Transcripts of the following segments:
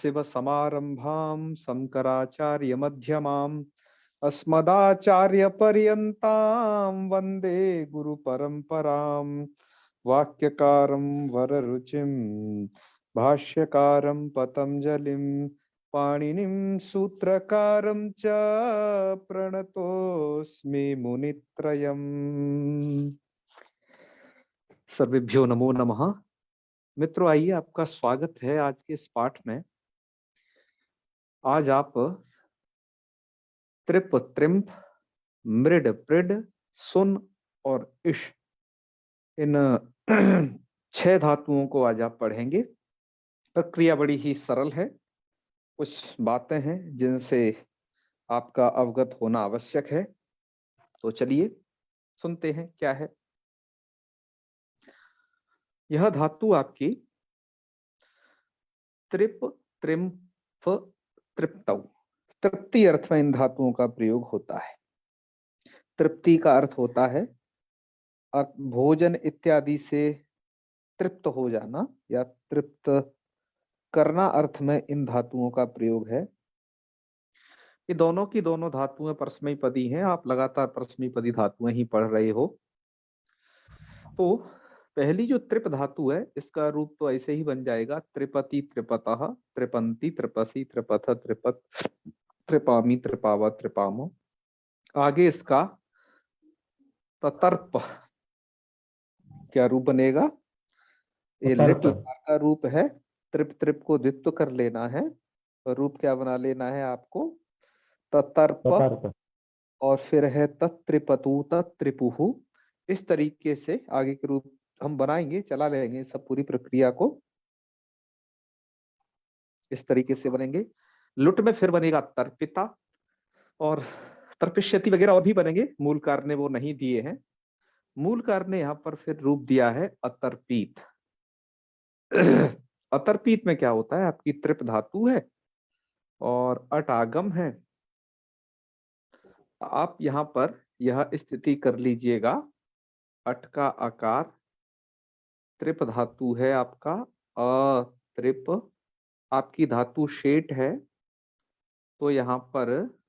सदाशिव समारंभां शंकराचार्य मध्यमाम् अस्मदाचार्य पर्यन्तां वंदे गुरु परंपरां। वाक्यकारं वररुचिं भाष्यकारं पतंजलिं पाणिनिं सूत्रकारं च प्रणतोऽस्मि मुनित्रयम्। सर्वेभ्यो नमो नमः। मित्रों, आइए, आपका स्वागत है आज के इस पाठ में। आज आप त्रिप, त्रिम्प, मृड, पृड, सुन और इश, इन 6 धातुओं को आज आप पढ़ेंगे। प्रक्रिया बड़ी ही सरल है। कुछ बातें हैं जिनसे आपका अवगत होना आवश्यक है। तो चलिए सुनते हैं क्या है। यह धातु आपकी त्रिप, त्रिम्फ, तृप्तौ, तृप्ति अर्थ में इन धातुओं का प्रयोग होता है। तृप्ति का अर्थ होता है भोजन इत्यादि से तृप्त हो जाना या तृप्त करना अर्थ में इन धातुओं का प्रयोग है। ये दोनों की दोनों धातुएं परस्मैपदी हैं। आप लगातार परस्मैपदी धातुएं ही पढ़ रहे हो। तो पहली जो त्रिप धातु है, इसका रूप तो ऐसे ही बन जाएगा त्रिपति, त्रिपतः, त्रिपंती, त्रिपसी, त्रिपथ, त्रिपत, त्रिपामी, त्रिपाव, त्रिपामो। आगे इसका ततर्प क्या रूप बनेगा? ये लिट लकार का रूप है। त्रिप, त्रिप को द्वित्व कर लेना है और रूप क्या बना लेना है आपको? ततर्प। और फिर है तत्त्रिपतु, तत्त्रिपुहु। इस तरीके से आगे के रूप हम बनाएंगे, चला लेंगे सब पूरी प्रक्रिया को। इस तरीके से बनेंगे। लुट में फिर बनेगा तर्पिता और तर्पिष्यति वगैरह और भी बनेंगे। मूलकार ने वो नहीं दिए हैं। मूलकार ने यहाँ पर फिर रूप दिया है अतर्पित। अतर्पित में क्या होता है? आपकी त्रिप धातु है और अट आगम है। आप यहाँ पर यह स्थिति कर लीजिएगा। अट का आकार, त्रिप धातु है आपका अत्रिप, आपकी धातु शेट है। तो यहाँ पर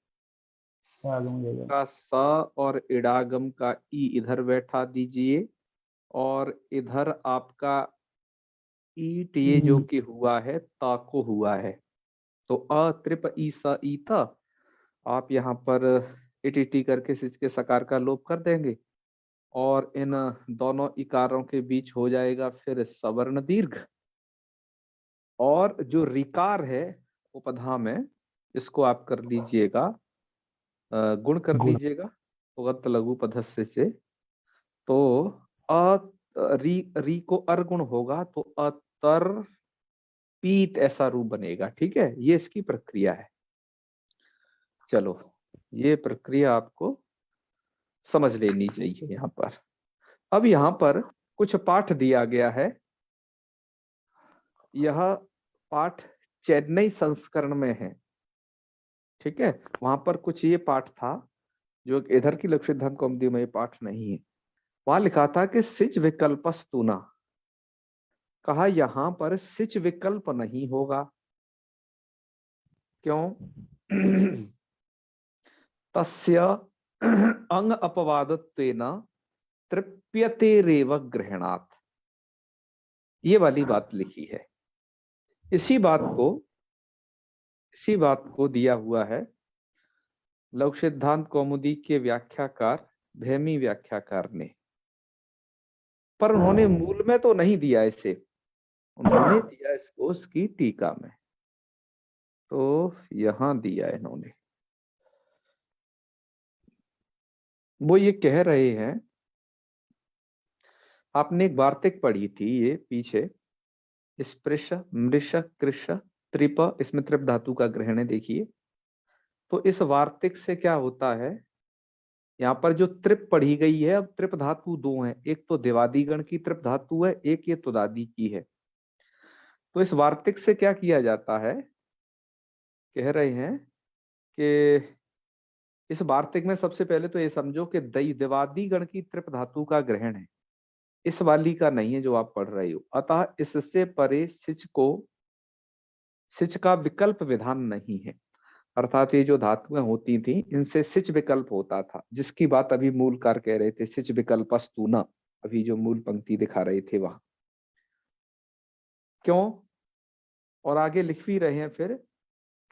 का स और इडागम का ई इधर बैठा दीजिए और इधर आपका ईट ये जो कि हुआ है ताको हुआ है। तो अत्रिप ई स ई था। आप यहाँ पर इटी करके सिच के सकार का लोप कर देंगे और इन दोनों इकारों के बीच हो जाएगा फिर सवर्ण दीर्घ। और जो रिकार है उपधा में, इसको आप कर लीजिएगा गुण कर दीजिएगा उगत लघु पधस्य से। तो री को अर्गुण होगा तो अतर पीत ऐसा रूप बनेगा। ठीक है, ये इसकी प्रक्रिया है। चलो, ये प्रक्रिया आपको समझ लेनी चाहिए यहाँ पर। अब यहाँ पर कुछ पाठ दिया गया है। यह पाठ चेन्नई संस्करण में है। ठीक है, वहां पर कुछ ये पाठ था जो इधर की लघु सिद्धांत कौमुदी में ये पाठ नहीं है। वहां लिखा था कि सिच विकल्पस्तुना। कहा यहां पर सिच विकल्प नहीं होगा। क्यों? तस्य अंग अपवादत्वेन तृप्यते रेव ग्रहणात्। ये वाली बात लिखी है। इसी बात को दिया हुआ है लघु सिद्धांत कौमुदी के व्याख्याकार भैमी व्याख्याकार ने। पर उन्होंने मूल में तो नहीं दिया इसे, उन्होंने दिया इसको उसकी टीका में। तो यहां दिया इन्होंने। वो ये कह रहे हैं, आपने एक वार्तिक पढ़ी थी ये पीछे, स्पृश, मृष, कृष, त्रिप, इसमें त्रिप धातु का ग्रहण है। देखिए, तो इस वार्तिक से क्या होता है, यहाँ पर जो त्रिप पढ़ी गई है, अब त्रिप धातु दो हैं, एक तो दिवादिगण की त्रिप धातु है, एक ये तुदादी की है। तो इस वार्तिक से क्या किया जाता है, कह रहे हैं कि इस वार्तिक में सबसे पहले तो ये समझो कि दिवादी गण की त्रिप धातु का ग्रहण है, इस वाली का नहीं है जो आप पढ़ रहे हो। अतः इससे परे सिच को सिच का विकल्प विधान नहीं है। अर्थात ये जो धातुएं होती थी इनसे सिच विकल्प होता था, जिसकी बात अभी मूलकार कह रहे थे, सिच विकल्पस्तु न, अभी जो मूल पंक्ति दिखा रहे थे वहां। क्यों? और आगे लिख भी रहे हैं फिर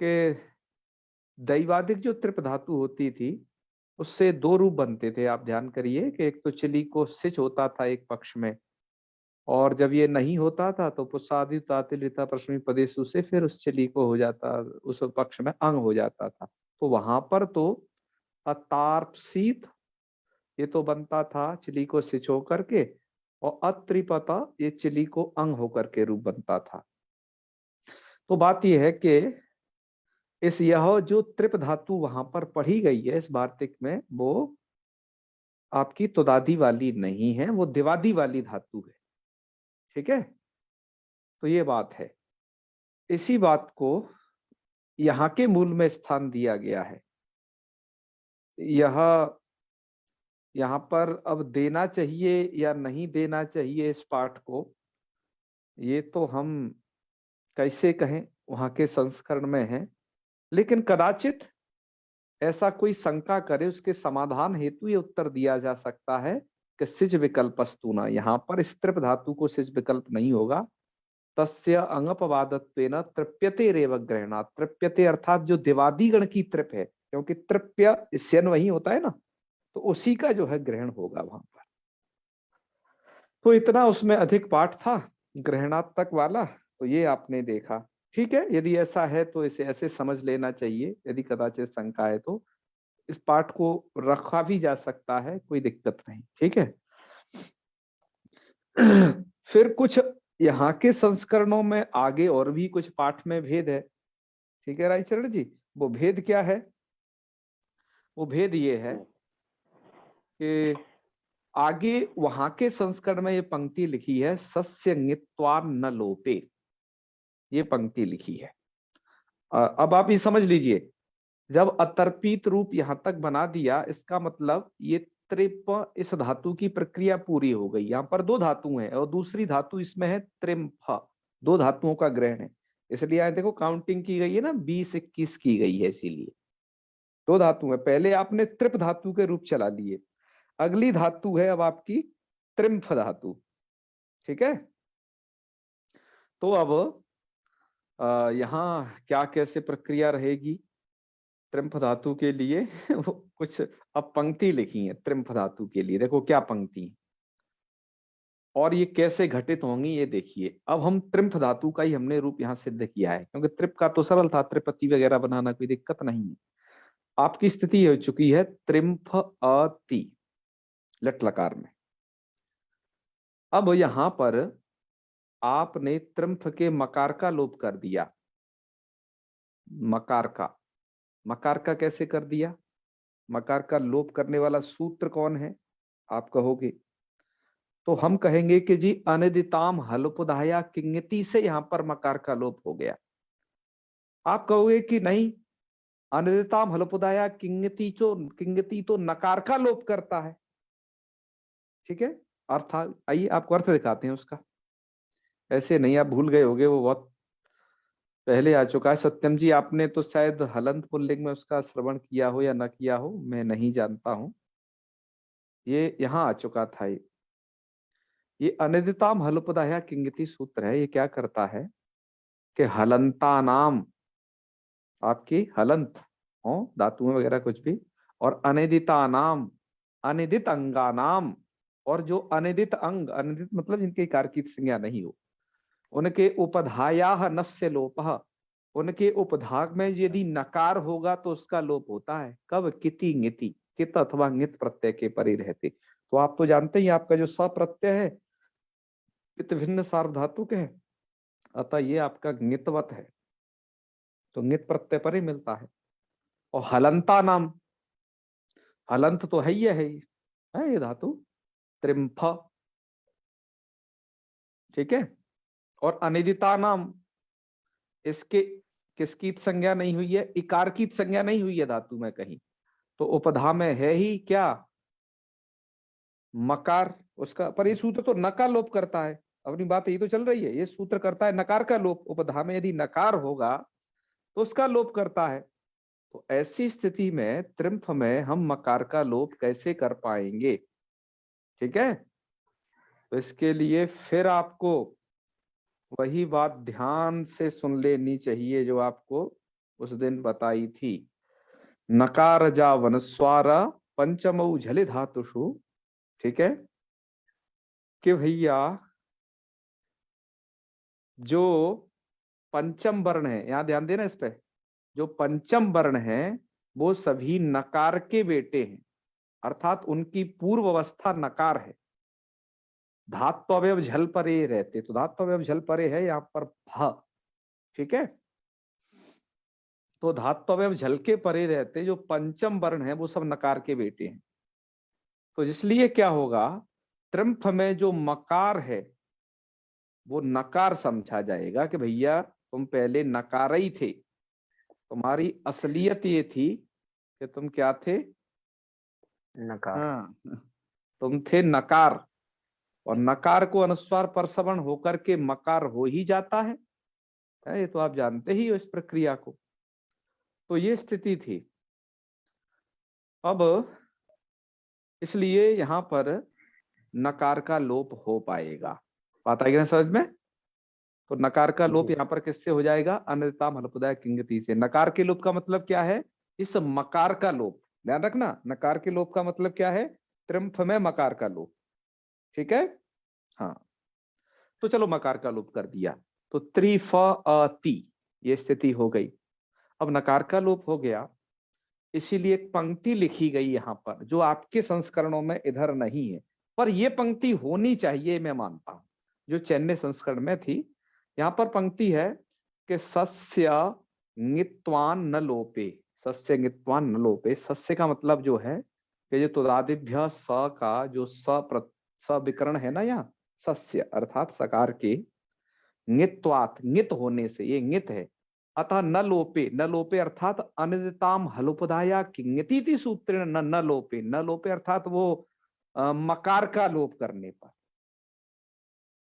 कि दैवादिक जो त्रिप धातु होती थी उससे दो रूप बनते थे। आप ध्यान करिए कि एक तो चिली को सिच होता था एक पक्ष में, और जब ये नहीं होता था तो पुस्सादि तातिलिता प्रश्न पदेशु से फिर उस चिली को हो जाता, उस पक्ष में अंग हो जाता था। तो वहां पर तो अतार्पसीत ये तो बनता था चिली को सिच होकर के, और अत्रिपता ये चिली को अंग होकर के रूप बनता था। तो बात यह है कि इस यह जो त्रिप धातु वहां पर पढ़ी गई है इस वार्तिक में, वो आपकी तुदादी वाली नहीं है, वो दिवादी वाली धातु है। ठीक है, तो ये बात है। इसी बात को यहाँ के मूल में स्थान दिया गया है। यह यहाँ पर अब देना चाहिए या नहीं देना चाहिए इस पाठ को, ये तो हम कैसे कहें, वहां के संस्करण में है। लेकिन कदाचित ऐसा कोई शंका करे, उसके समाधान हेतु ये उत्तर दिया जा सकता है कि सिज विकल्पस्तुना, यहाँ पर स्त्रिप धातु को सिज विकल्प नहीं होगा। तस्य अंगपवादत्वेन तृप्यते रेव ग्रहणात्, तृप्यते अर्थात जो दिवादी गण की तृप है, क्योंकि तृप्य स्यन वही होता है ना, तो उसी का जो है ग्रहण होगा वहां पर। तो इतना उसमें अधिक पाठ था ग्रहणात्मक वाला, तो ये आपने देखा। ठीक है, यदि ऐसा है तो इसे ऐसे समझ लेना चाहिए, यदि कदाचित शंका है तो इस पाठ को रखा भी जा सकता है, कोई दिक्कत नहीं। ठीक है। फिर कुछ यहाँ के संस्करणों में आगे और भी कुछ पाठ में भेद है। ठीक है रायचरण जी, वो भेद क्या है? वो भेद ये है कि आगे वहां के संस्करण में ये पंक्ति लिखी है, सस्य ङित्वान् न लोपे, ये पंक्ति लिखी है। अब आप ये समझ लीजिए, जब अतर्पित रूप यहां तक बना दिया, इसका मतलब ये त्रिप इस धातु की प्रक्रिया पूरी हो गई। यहाँ पर दो धातु हैं और दूसरी धातु इसमें है त्रिम्फ, दो धातुओं का ग्रहण है। इसलिए यहाँ देखो काउंटिंग की गई है ना, 20-21 की गई है, इसीलिए दो धातु है। पहले आपने त्रिप धातु के रूप चला लिए, अगली धातु है अब आपकी त्रिम्फ धातु। ठीक है, तो अब यहाँ क्या कैसे प्रक्रिया रहेगी त्रिम्फ धातु के लिए? वो कुछ अब पंक्ति लिखी है त्रिम्फ धातु के लिए, देखो क्या पंक्ति है और ये कैसे घटित होंगी ये देखिए। अब हम त्रिम्फ धातु का ही हमने रूप यहाँ सिद्ध किया है, क्योंकि त्रिप का तो सरल था, त्रिपति वगैरह बनाना कोई दिक्कत नहीं है। आपकी स्थिति हो चुकी है त्रिम्फ अति लट लकार में। अब यहां पर आपने त्रिम्फ के मकार का लोप कर दिया। मकार का कैसे कर दिया? मकार का लोप करने वाला सूत्र कौन है आप कहोगे? तो हम कहेंगे कि जी अनिदिताम हलोपदाया किंगति से यहां पर मकार का लोप हो गया। आप कहोगे कि नहीं, अनिदिताम हलोपदाया किंगति तो नकार का लोप करता है। ठीक है, अर्थात आइए आपको अर्थ दिखाते हैं उसका। ऐसे नहीं, आप भूल गए होगे, वो बहुत पहले आ चुका है। सत्यम जी आपने तो शायद हलंत पुल्लिंग में उसका श्रवण किया हो या न किया हो, मैं नहीं जानता हूं। ये यहाँ आ चुका था। ये अनिदिताम हलोपदाया किंगति सूत्र है। ये क्या करता है कि हलंता नाम, आपकी हलंत हो धातुएं वगैरह कुछ भी, और अनिदिता नाम अनिदित अंगा नाम, और जो अनिदित अंग, अनिदित मतलब जिनकी कारकित संज्ञा नहीं हो, उनके उपधाया नस्य लोपः, उनके उपधाग में यदि नकार होगा तो उसका लोप होता है। कब? किति ङिति, कित अथवा ङित प्रत्यय के परे रहते। तो आप तो जानते ही आपका जो स प्रत्यय है पित भिन्न सार्वधातुक है, अतः ये आपका ङितवत है, तो ङित प्रत्यय पर ही मिलता है। और हलंता नाम, हलंत तो है ये धातु त्रिम्फ। ठीक है, और अनिदिता नाम, इसके किसकी संज्ञा नहीं हुई है? इकार की संज्ञा नहीं हुई है धातु में कहीं, तो उपधा में है ही क्या? मकार। उसका पर ये सूत्र तो न का लोप करता है, अपनी बात यही तो चल रही है। ये सूत्र करता है नकार का लोप, उपधा में यदि नकार होगा तो उसका लोप करता है। तो ऐसी स्थिति में त्रिम्फ में हम मकार का लोप कैसे कर पाएंगे? ठीक है, तो इसके लिए फिर आपको वही बात ध्यान से सुन लेनी चाहिए जो आपको उस दिन बताई थी। नकार जा वनस्वार पंचमऊ झले धातुषु, ठीक है, कि भैया जो पंचम वर्ण है, यहां ध्यान देना इस पे, जो पंचम वर्ण है वो सभी नकार के बेटे हैं, अर्थात उनकी पूर्व अवस्था नकार है। धात्व अवयव झल परे रहते, तो धात्व अवयव झल परे है यहां पर भ, ठीक है। तो धात्व अवयव झल के परे रहते जो पंचम वर्ण है वो सब नकार के बेटे हैं। तो इसलिए क्या होगा, त्रिम्फ में जो मकार है वो नकार समझा जाएगा कि भैया तुम पहले नकार ही थे, तुम्हारी असलियत ये थी कि तुम क्या थे, नकार। हाँ, तुम थे नकार, और नकार को अनुस्वार परसवर्ण होकर के मकार हो ही जाता है, ये तो आप जानते ही हो इस प्रक्रिया को। तो ये स्थिति थी। अब इसलिए यहां पर नकार का लोप हो पाएगा, बात आएगी ना समझ में? तो नकार का लोप यहाँ पर किससे हो जाएगा, अनियताम हल्पदाय किंगति से। नकार के लोप का मतलब क्या है, इस मकार का लोप, ध्यान रखना, नकार के लोप का मतलब क्या है, त्रिम्फ में मकार का लोप, ठीक है। हाँ, तो चलो मकार का लोप कर दिया, तो त्रिफ अति ये स्थिति हो गई। अब नकार का लोप हो गया, इसीलिए एक पंक्ति लिखी गई यहां पर जो आपके संस्करणों में इधर नहीं है, पर यह पंक्ति होनी चाहिए मैं मानता हूं, जो चैन्य संस्करण में थी। यहां पर पंक्ति है कि सस्य ङित्वान न लोपे, सस्य ङित्वान न लोपे। सस्य का मतलब जो है कि जो तुदादिभ्य स का जो स विकरण है ना, यहाँ सस्य अर्थात सकार के ङित्वात, ङित होने से, ये ङित है, अतः न लोपे, न लोपे अर्थात अनिदिताम हलोपदाया किंगति सूत्र न न लोपे, न लोपे अर्थात वो मकार का लोप करने पर।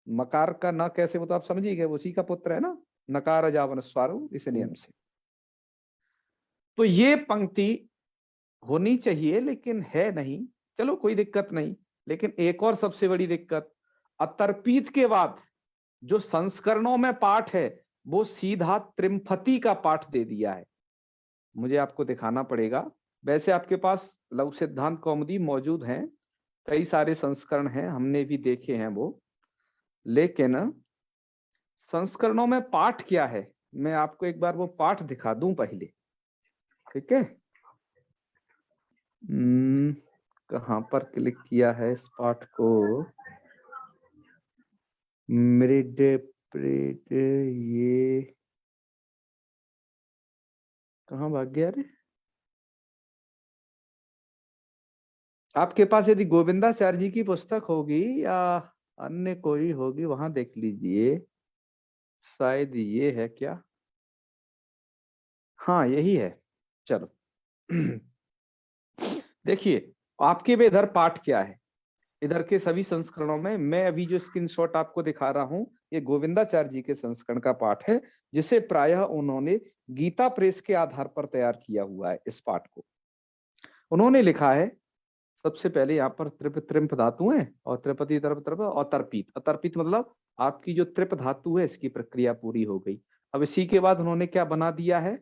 मकार का न कैसे, वो तो आप समझ ही गए, उसी का पुत्र है ना, नकार जावन स्वारो, इस नियम से। तो ये पंक्ति होनी चाहिए लेकिन है नहीं, चलो कोई दिक्कत नहीं। लेकिन एक और सबसे बड़ी दिक्कत, अतर्पित के बाद जो संस्करणों में पाठ है वो सीधा त्रिम्फति का पाठ दे दिया है। मुझे आपको दिखाना पड़ेगा, वैसे आपके पास लघु सिद्धांत कौमुदी मौजूद हैं, कई सारे संस्करण हैं, हमने भी देखे हैं वो, लेकिन संस्करणों में पाठ क्या है, मैं आपको एक बार वो पाठ दिखा दूं पहले, ठीक है। कहां पर क्लिक किया है इस पाठ को, मृड ये कहाँ भाग गया रे? आपके पास यदि गोविंदाचार्य जी की पुस्तक होगी या अन्य कोई होगी, वहां देख लीजिए, शायद ये है क्या, हाँ यही है, चलो। देखिए आपके भी इधर पाठ क्या है, इधर के सभी संस्करणों में मैं अभी जो स्क्रीनशॉट आपको दिखा रहा हूं ये गोविंदाचार्य जी के संस्करण का पाठ है, जिसे प्रायः उन्होंने गीता प्रेस के आधार पर तैयार किया हुआ है। इस पाठ को उन्होंने लिखा है, सबसे पहले यहाँ पर त्रिप धातु है और त्रिपति तरप और तर्पित, अतर्पित मतलब आपकी जो त्रिप धातु है इसकी प्रक्रिया पूरी हो गई। अब इसी के बाद उन्होंने क्या बना दिया है,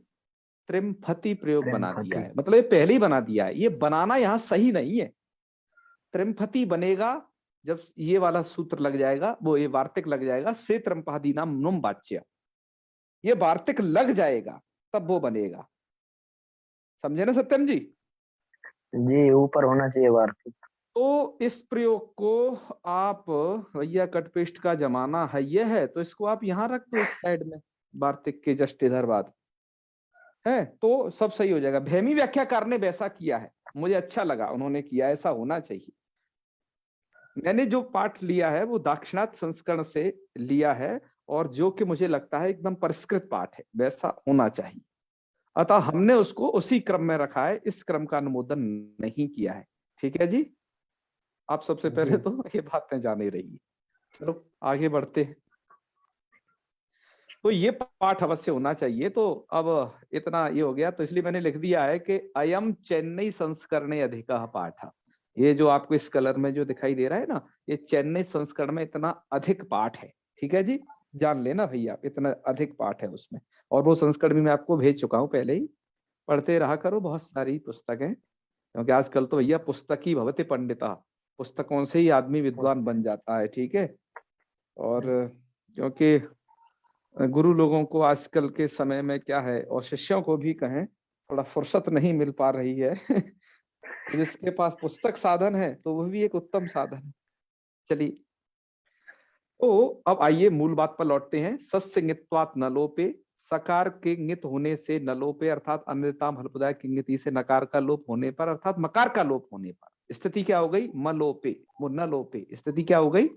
त्रिम्फति प्रयोग बना दिया है, मतलब ये पहले ही बना दिया है, ये बनाना यहाँ सही नहीं है। त्रिम्फति बनेगा जब ये वाला सूत्र लग जाएगा, वो ये वार्तिक लग जाएगा, से त्रिम्पादी नाम नुम वाच्य, ये वार्तिक लग जाएगा तब वो बनेगा, समझे ना सत्यम जी? जी, ऊपर होना चाहिए वार्तिक। तो इस प्रयोग को आप, भैया कट पेस्ट का जमाना है ये है, तो इसको आप यहाँ रख दो इस साइड में, वार्तिक के जस्ट इधर बाद है, तो सब सही हो जाएगा। भैमी व्याख्याकार ने वैसा किया है, मुझे अच्छा लगा उन्होंने किया, ऐसा होना चाहिए। मैंने जो पाठ लिया है वो दाक्षिणात्य संस्करण से लिया है, और जो कि मुझे लगता है एकदम परिष्कृत पाठ है, वैसा होना चाहिए, अतः हमने उसको उसी क्रम में रखा है, इस क्रम का अनुमोदन नहीं किया है। ठीक है जी, आप सबसे पहले तो ये बातें जाने रही, चलो आगे बढ़ते हैं। तो ये पाठ अवश्य होना चाहिए। तो अब इतना ये हो गया, तो इसलिए मैंने लिख दिया है कि अयम चेन्नई संस्करणे अधिकः पाठ। ये जो आपको इस कलर में जो दिखाई दे रहा है ना, ये चेन्नई संस्करण में इतना अधिक पाठ है। ठीक है जी, जान लेना भैया, इतना अधिक पाठ है उसमें। और वो संस्करण भी मैं आपको भेज चुका हूँ पहले ही, पढ़ते रहा करो, बहुत सारी पुस्तकें। क्योंकि आजकल तो भैया पुस्तक ही भवति पंडिता, पुस्तकों से ही आदमी विद्वान बन जाता है। ठीक है। और क्योंकि गुरु लोगों को आजकल के समय में क्या है, और शिष्यों को भी कहें, थोड़ा फुर्सत नहीं मिल पा रही है। जिसके पास पुस्तक साधन है तो वह भी एक उत्तम साधन है। चलिए, तो अब आइए मूल बात पर लौटते हैं। सस्यंगित्वात् न लोपे, सकार के इंगित होने से न लोपे, अर्थात अन्यताम हल्पदाय की इंगिति से नकार का लोप होने पर, अर्थात मकार का लोप होने पर स्थिति क्या हो गई, म लोपे, वो न लोपे, स्थिति क्या हो गई,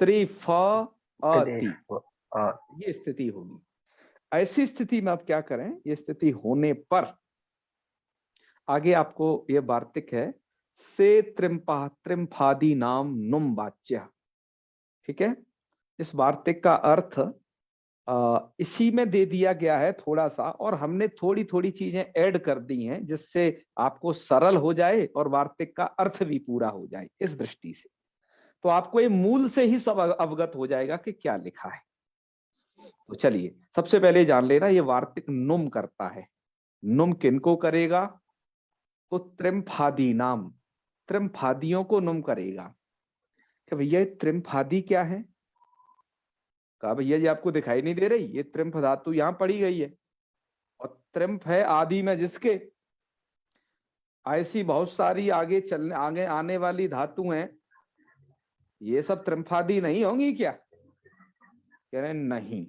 त्रिफ अति, ये स्थिति होगी। ऐसी स्थिति में आप क्या करें, ये स्थिति होने पर आगे आपको ये वार्तिक है, से त्रिम्फादि नाम नुम वाच्य। ठीक है। इस वार्तिक का अर्थ इसी में दे दिया गया है थोड़ा सा, और हमने थोड़ी थोड़ी चीजें ऐड कर दी हैं जिससे आपको सरल हो जाए और वार्तिक का अर्थ भी पूरा हो जाए। इस दृष्टि से तो आपको ये मूल से ही सब अवगत हो जाएगा कि क्या लिखा है। तो चलिए सबसे पहले जान लेना, ये वार्तिक नुम करता है। नुम किनको करेगा, तो त्रिम्फादी नाम, त्रिम्फादियों को नुम करेगा। कि भैया त्रिम्फादी क्या है, कहा भैया जी आपको दिखाई नहीं दे रही, ये त्रिम्फ धातु यहां पड़ी गई है, और त्रिम्फ है आदि में जिसके। ऐसी बहुत सारी आगे चलने आगे आने वाली धातु हैं, ये सब त्रिम्फादी नहीं होंगी क्या, कह रहे नहीं,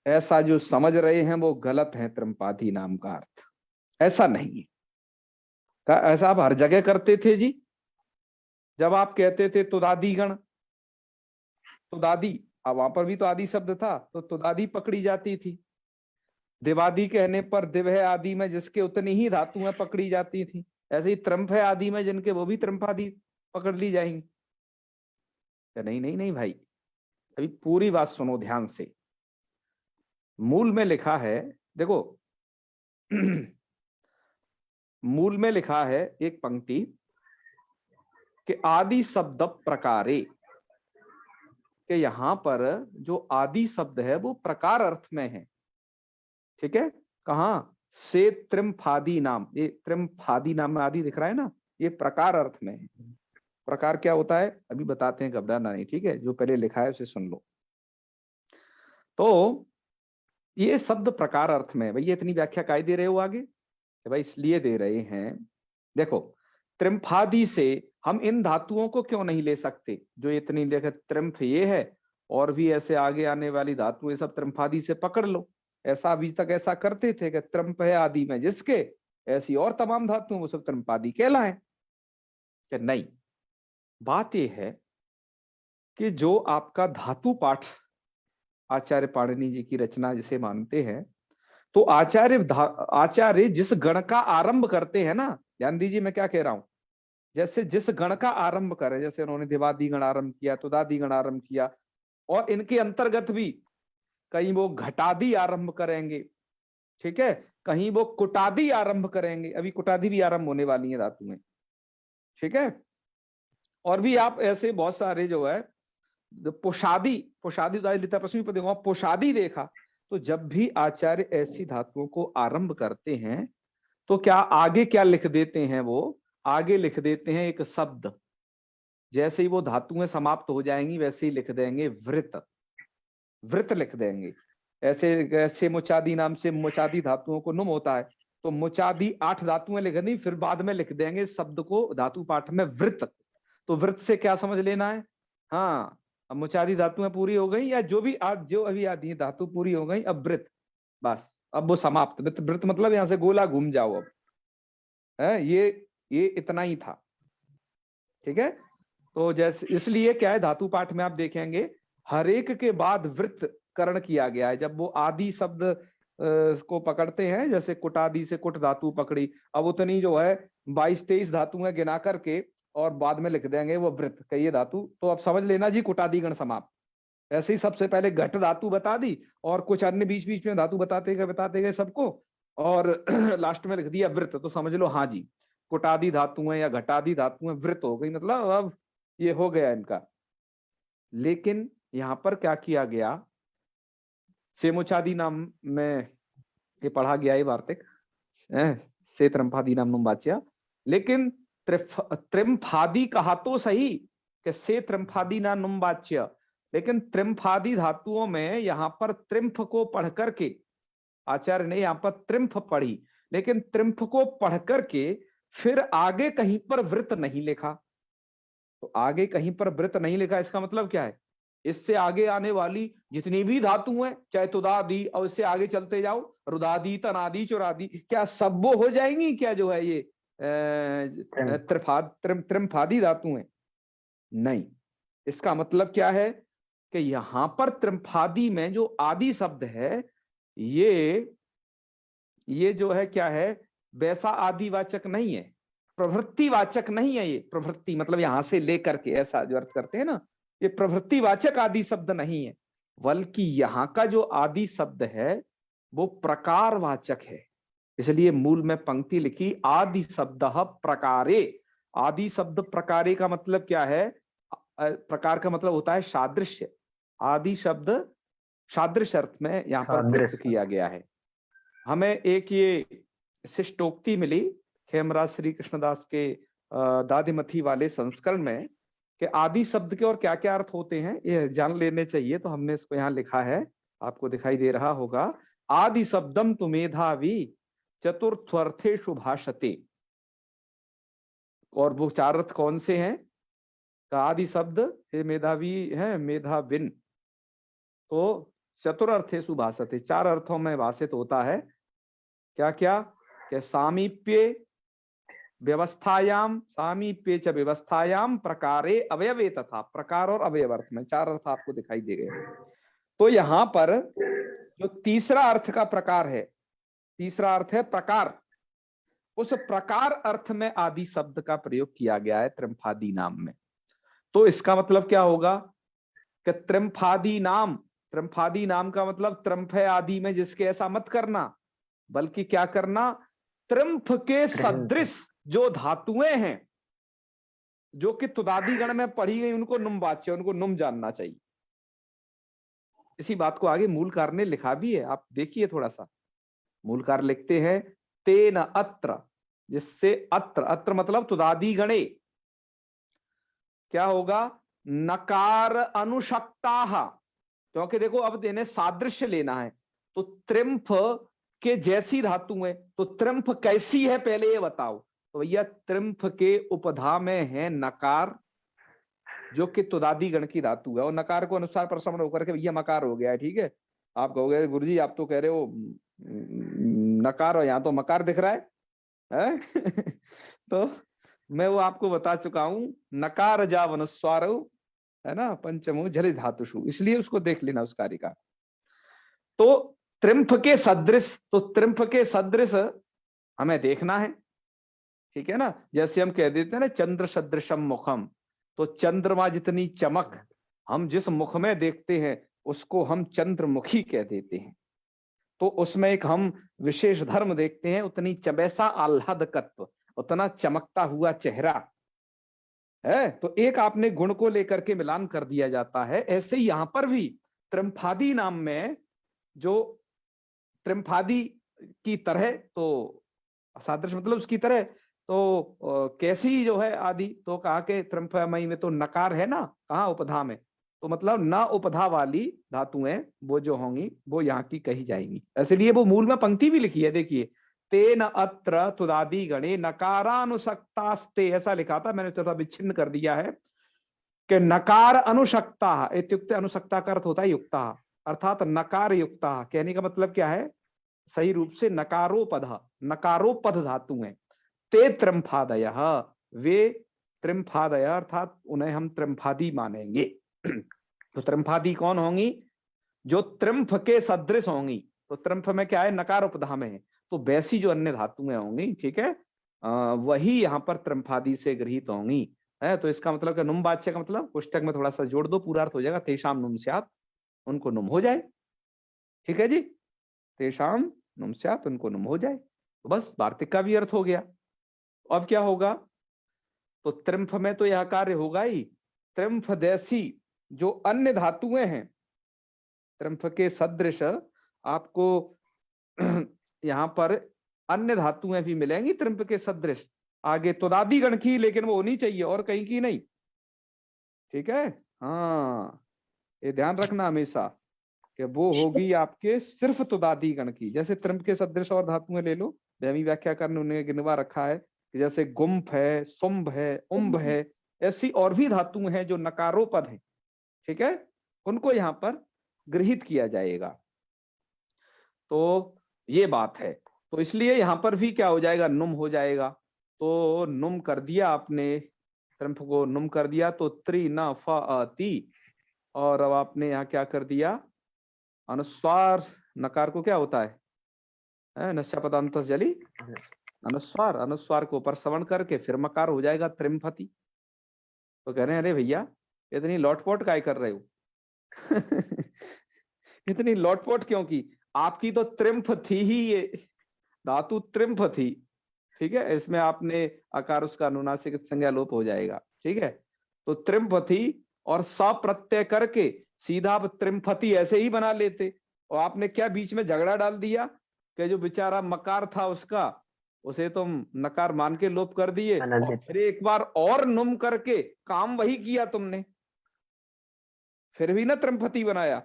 ऐसा जो समझ रहे हैं वो गलत है। त्रिम्फादी नाम का अर्थ ऐसा नहीं है। ऐसा आप हर जगह करते थे जी। जब आप कहते थे तुदादीगण, तुदादी, अब वहां पर भी तो आदि शब्द था, तो तुदादी पकड़ी जाती थी। दिवादी कहने पर दिव है आदि में जिसके, उतनी ही धातुएं पकड़ी जाती थी। ऐसे ही त्रंफ है आदि में जिनके, वो भी त्रंफादि पकड़ ली जाएंगी। नहीं नहीं नहीं भाई, अभी पूरी बात सुनो ध्यान से। मूल में लिखा है, देखो मूल में लिखा है एक पंक्ति कि आदि शब्द प्रकारे, कि यहां पर जो आदि शब्द है वो प्रकार अर्थ में है। ठीक है। कहा, से त्रिम्फादी नाम, ये त्रिम्फादी नाम में आदि दिख रहा है ना, ये प्रकार अर्थ में है। प्रकार क्या होता है अभी बताते हैं, घबराना नहीं। ठीक है, जो पहले लिखा है उसे सुन लो। तो ये शब्द प्रकार अर्थ में, भैया इतनी व्याख्या काय दे रहे हो आगे, भाई इसलिए दे रहे हैं, देखो त्रिम्फादी से हम इन धातुओं को क्यों नहीं ले सकते, जो इतनी देखे त्रिम्फ ये है, और भी ऐसे आगे आने वाली धातुएं सब त्रिम्फादी से पकड़ लो। ऐसा अभी तक ऐसा करते थे कि त्रिम्फ है आदि में जिसके, ऐसी और तमाम धातुएं वो सब त्रिम्फादी कहलाएं। कि नहीं, बात यह है कि जो आपका धातु पाठ आचार्य पाणिनि जी की रचना जिसे मानते हैं, तो आचार्य जिस गण का आरंभ करते हैं ना, ध्यान दीजिए मैं क्या कह रहा हूं, जैसे जिस गण का आरंभ करें, जैसे उन्होंने दिवादी गण आरंभ किया, तुदादी गण आरंभ किया, और इनके अंतर्गत भी कहीं वो घटादी आरंभ करेंगे। ठीक है। कहीं वो कुटादी आरंभ करेंगे, अभी कुटादी भी आरंभ होने वाली है धातु में। ठीक है। और भी आप ऐसे बहुत सारे जो है, पोषादी, पोषादी पोषादी देखा। तो जब भी आचार्य ऐसी धातुओं को आरंभ करते हैं तो क्या आगे क्या लिख देते हैं, वो आगे लिख देते हैं एक शब्द। जैसे ही वो धातुएं समाप्त हो जाएंगी वैसे ही लिख देंगे वृत, वृत लिख देंगे। ऐसे ऐसे मुचादी नाम से मुचादी धातुओं को नुम होता है, तो मुचादी 8 धातुएं लिख दी, फिर बाद में लिख देंगे शब्द को धातु पाठ में वृत। तो वृत से क्या समझ लेना है, हाँ अब मुचादी धातुएं पूरी हो गई, या जो भी आज जो अभी आदि धातु पूरी हो गई, अब वृत, बस अब वो समाप्त। वृत, वृत मतलब यहां से गोला घूम जाओ अब है, ये इतना ही था। ठीक है। तो जैसे इसलिए क्या है, धातु पाठ में आप देखेंगे हर एक के बाद वृत करण किया गया है। जब वो आदि शब्द को पकड़ते हैं, जैसे कुटादि से कुट धातु पकड़ी, अब उतनी जो है 22-23 धातुएं गिना करके और बाद में लिख देंगे वो वृत कई ये धातु, तो अब समझ लेना जी कुटादि गण समाप्त। ऐसे ही सबसे पहले घट धातु बता दी और कुछ अन्य बीच बीच में धातु बताते गए सबको, और लास्ट में लिख दिया वृत, तो समझ लो हाँ जी कुटादि धातु है या घटादि धातु है, वृत हो गई, मतलब अब ये हो गया इनका। लेकिन यहां पर क्या किया गया, सेमुचादि नाम में ये पढ़ा गया है वार्तिक से त्रम्फादि नाम वाच्या, लेकिन त्रिम्फादि कहा तो सही कि से त्रम्फादि नाम वाच्य, लेकिन त्रिम्फादि धातुओं में यहां पर त्रिम्फ को पढ़ करके आचार्य ने यहां पर त्रिम्फ पढ़ी, लेकिन त्रिम्फ को पढ़ करके फिर आगे कहीं पर वृत नहीं लिखा। तो आगे कहीं पर वृत नहीं लिखा, इसका मतलब क्या है, इससे आगे आने वाली जितनी भी धातु हैं, चाहे तुदादि और इससे आगे चलते जाओ, रुदादि तनादि चुरादि, क्या सब वो हो जाएंगी क्या जो है ये त्रिम्फादि धातु हैं? नहीं। इसका मतलब क्या है कि यहां पर त्रिम्फादि में जो आदि शब्द है ये जो है क्या है, वैसा आदिवाचक नहीं है, प्रवृत्तिवाचक नहीं है। ये प्रवृत्ति मतलब यहां से लेकर के ऐसा जो अर्थ करते हैं ना, ये प्रवृत्तिवाचक आदि शब्द नहीं है, बल्कि यहाँ का जो आदि शब्द है वो प्रकारवाचक है। इसलिए मूल में पंक्ति लिखी आदि शब्द प्रकारे। आदि शब्द प्रकारे का मतलब क्या है, प्रकार का मतलब होता है सादृश्य। आदि शब्द सादृश्य अर्थ में यहाँ पर प्रयुक्त किया गया है। हमें एक ये शिष्टोक्ति मिली खेमराज श्री कृष्णदास के दादीमथी वाले संस्करण में कि आदि शब्द के और क्या क्या अर्थ होते हैं ये जान लेने चाहिए, तो हमने इसको यहाँ लिखा है, आपको दिखाई दे रहा होगा। आदि शब्दम तु मेधावी चतुर्थर्थेषु भाषते। और वो चार अर्थ कौन से हैं? आदि शब्द हे मेधावी है मेधाविन, तो चतुर्थेषु भाषते, चार अर्थों में भाषित होता है। क्या क्या? कि सामीप्ये व्यवस्थायाम, सामीप्ये च व्यवस्थायाम, प्रकारे अवयवे तथा, प्रकार और अवयव अर्थ में चार अर्थ आपको दिखाई दे गए। तो यहां पर जो तीसरा अर्थ का प्रकार है, तीसरा अर्थ है प्रकार, उस प्रकार अर्थ में आदि शब्द का प्रयोग किया गया है त्रिम्फादि नाम में। तो इसका मतलब क्या होगा कि त्रिम्फादि नाम, त्रिम्फादि नाम का मतलब त्रिम्फ आदि में जिसके ऐसा मत करना, बल्कि क्या करना, त्रिम्फ के सदृश जो धातुएं हैं जो कि तुदादि गण में पढ़ी गई, उनको नुम वाच्य, उनको नुम जानना चाहिए। इसी बात को आगे मूलकार ने लिखा भी है, आप देखिए थोड़ा सा। मूलकार लिखते हैं तेन अत्र, जिससे अत्र, अत्र मतलब तुदादि गणे क्या होगा, नकार अनुशक्ता, क्योंकि देखो अब इन्हें सादृश्य लेना है, तो त्रिम्फ के जैसी धातु है, तो त्रिम्फ कैसी है पहले ये बताओ। तो भैया त्रिम्फ के उपधा में है नकार, जो कि तुदादि गण की धातु है, और नकार को अनुसार प्रसमन होकर के भैया मकार हो गया है। ठीक है, आप कहोगे गुरुजी आप तो कह रहे हो नकार और यहाँ तो मकार दिख रहा है? तो मैं वो आपको बता चुका हूं, नकार जाव अनुस्वार है ना, पंचमु जल धातुषु, इसलिए उसको देख लेना उस कार्य का। तो त्रिम्फ के सदृश, तो त्रिम्फ के सदृश हमें देखना है, ठीक है ना। जैसे हम कह देते हैं ना चंद्र सदृशम मुखम, तो चंद्रमा जितनी चमक हम जिस मुख में देखते हैं उसको हम चंद्रमुखी कह देते हैं। तो उसमें एक हम विशेष धर्म देखते हैं, उतनी वैसा आह्लादकत्व, उतना चमकता हुआ चेहरा है, तो एक आपने गुण को लेकर के मिलान कर दिया जाता है। ऐसे ही यहां पर भी त्रिम्फादि नाम में जो त्रिम्फादि की तरह, तो सादृश्य मतलब उसकी तरह, तो कैसी जो है आदि, तो कहा के त्रिम्फमयी में तो नकार है ना, कहा उपधा में, तो मतलब न उपधा वाली धातुएं वो जो होंगी वो यहाँ की कही जाएंगी। इसलिए वो मूल में पंक्ति भी लिखी है, देखिए तेन अत्र तुदादि गणे नकारानुसक्तास्ते, ऐसा लिखा था, मैंने थोड़ा विच्छिन्न कर दिया है कि नकार अनुशक्ता, इत्युक्ते अनुशक्ता का अर्थ होता है युक्ता, अर्थात नकार युक्ता। कहने का मतलब क्या है, सही रूप से नकारोपध, नकारोपध धातु हैं। ते त्रिम्फादय, वे त्रिम्फादय अर्थात उन्हें हम त्रिम्फादि मानेंगे। तो त्रिम्फादि कौन होंगी, जो त्रिम्फ के सदृश होंगी। तो त्रिम्फ में क्या है, नकार उपधा में है, तो वैसी जो अन्य धातुएं होंगी, ठीक है, वही यहाँ पर त्रिम्फादि से गृहीत होंगी। है। तो इसका मतलब कि नुम वाच्य का मतलब पुस्तक में थोड़ा सा जोड़ दो, पूरा अर्थ हो जाएगा तेषाम नुम स्यात्, उनको नुम हो जाए। ठीक है जी, तेषाम नुम स्यात्, उनको नुम हो जाए। तो बस वार्तिक का भी अर्थ हो गया। अब क्या होगा, तो त्रिम्फ में तो यह कार्य होगा ही। त्रिम्फ देसी जो अन्य धातुएं हैं, त्रिम्फ के सदृश आपको यहां पर अन्य धातुएं भी मिलेंगी त्रिम्फ के सदृश, आगे तुदादि गण की, लेकिन वो होनी चाहिए और कहीं की नहीं। ठीक है, हाँ, ये ध्यान रखना हमेशा कि वो होगी आपके सिर्फ तुदादि गण की। जैसे त्रिम्फ के सदृश और धातुएं ले लो, व्यामी व्याख्याकार ने उन्हें गिनवा रखा है कि जैसे गुम्फ है, सुम्भ है, उम्भ है, ऐसी और भी धातुएं हैं जो नकारोपद हैं। ठीक है, उनको यहां पर गृहीत किया जाएगा। तो ये बात है, तो इसलिए यहां पर भी क्या हो जाएगा, नुम हो जाएगा। तो नुम कर दिया आपने, त्रिम्फ को नुम कर दिया, तो त्रि न फ और अब आपने यहाँ क्या कर दिया, अनुस्वार नकार को क्या होता है नश्या पदांत जली अनुस्वार, अनुस्वार को ऊपर श्रवण करके फिर मकार हो जाएगा त्रिम्फति। तो कह रहे हैं अरे भैया इतनी लौटपोट काय कर रहे हो इतनी लौटपोट क्यों की, आपकी तो त्रिम्फ थी ही, ये धातु त्रिम्फ थी। ठीक है, इसमें आपने आकार उसका अनुनासिक संज्ञा लोप हो जाएगा। ठीक है, तो त्रिम्फ थी और स प्रत्यय करके सीधा आप त्रिम्फति ऐसे ही बना लेते, और आपने क्या बीच में झगड़ा डाल दिया कि जो बेचारा मकार था उसका, उसे तुम नकार मान के लोप कर दिए, और फिर एक बार और नुम करके काम वही किया तुमने, फिर भी ना त्रिम्फति बनाया।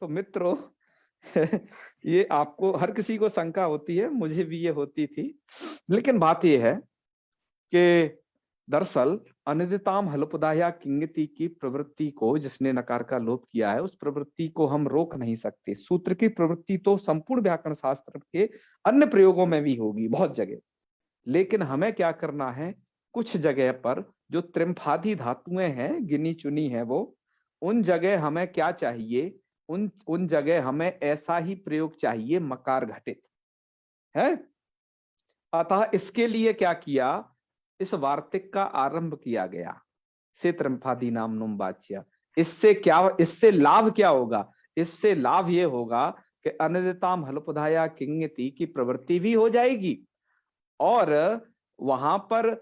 तो मित्रों ये आपको हर किसी को शंका होती है, मुझे भी ये होती थी, लेकिन बात ये है कि दरअसल अनिदिताम हलोपदाया किंगति की प्रवृत्ति को जिसने नकार का लोप किया है, उस प्रवृत्ति को हम रोक नहीं सकते। सूत्र की प्रवृत्ति तो संपूर्ण व्याकरण शास्त्र के अन्य प्रयोगों में भी होगी बहुत जगह, लेकिन हमें क्या करना है, कुछ जगह पर जो त्रिम्फादि धातुएं हैं गिनी चुनी है, वो उन जगह हमें क्या चाहिए, उन जगह हमें ऐसा ही प्रयोग चाहिए मकार घटित है। अतः इसके लिए क्या किया, इस वार्तिक का आरंभ किया गया से त्रिम्फादि नाम नुम वाच्य। इससे क्या, इससे लाभ क्या होगा, इससे लाभ ये होगा कि अनिदिताम हलोपधाया किंगति की प्रवृत्ति भी हो जाएगी, और वहां पर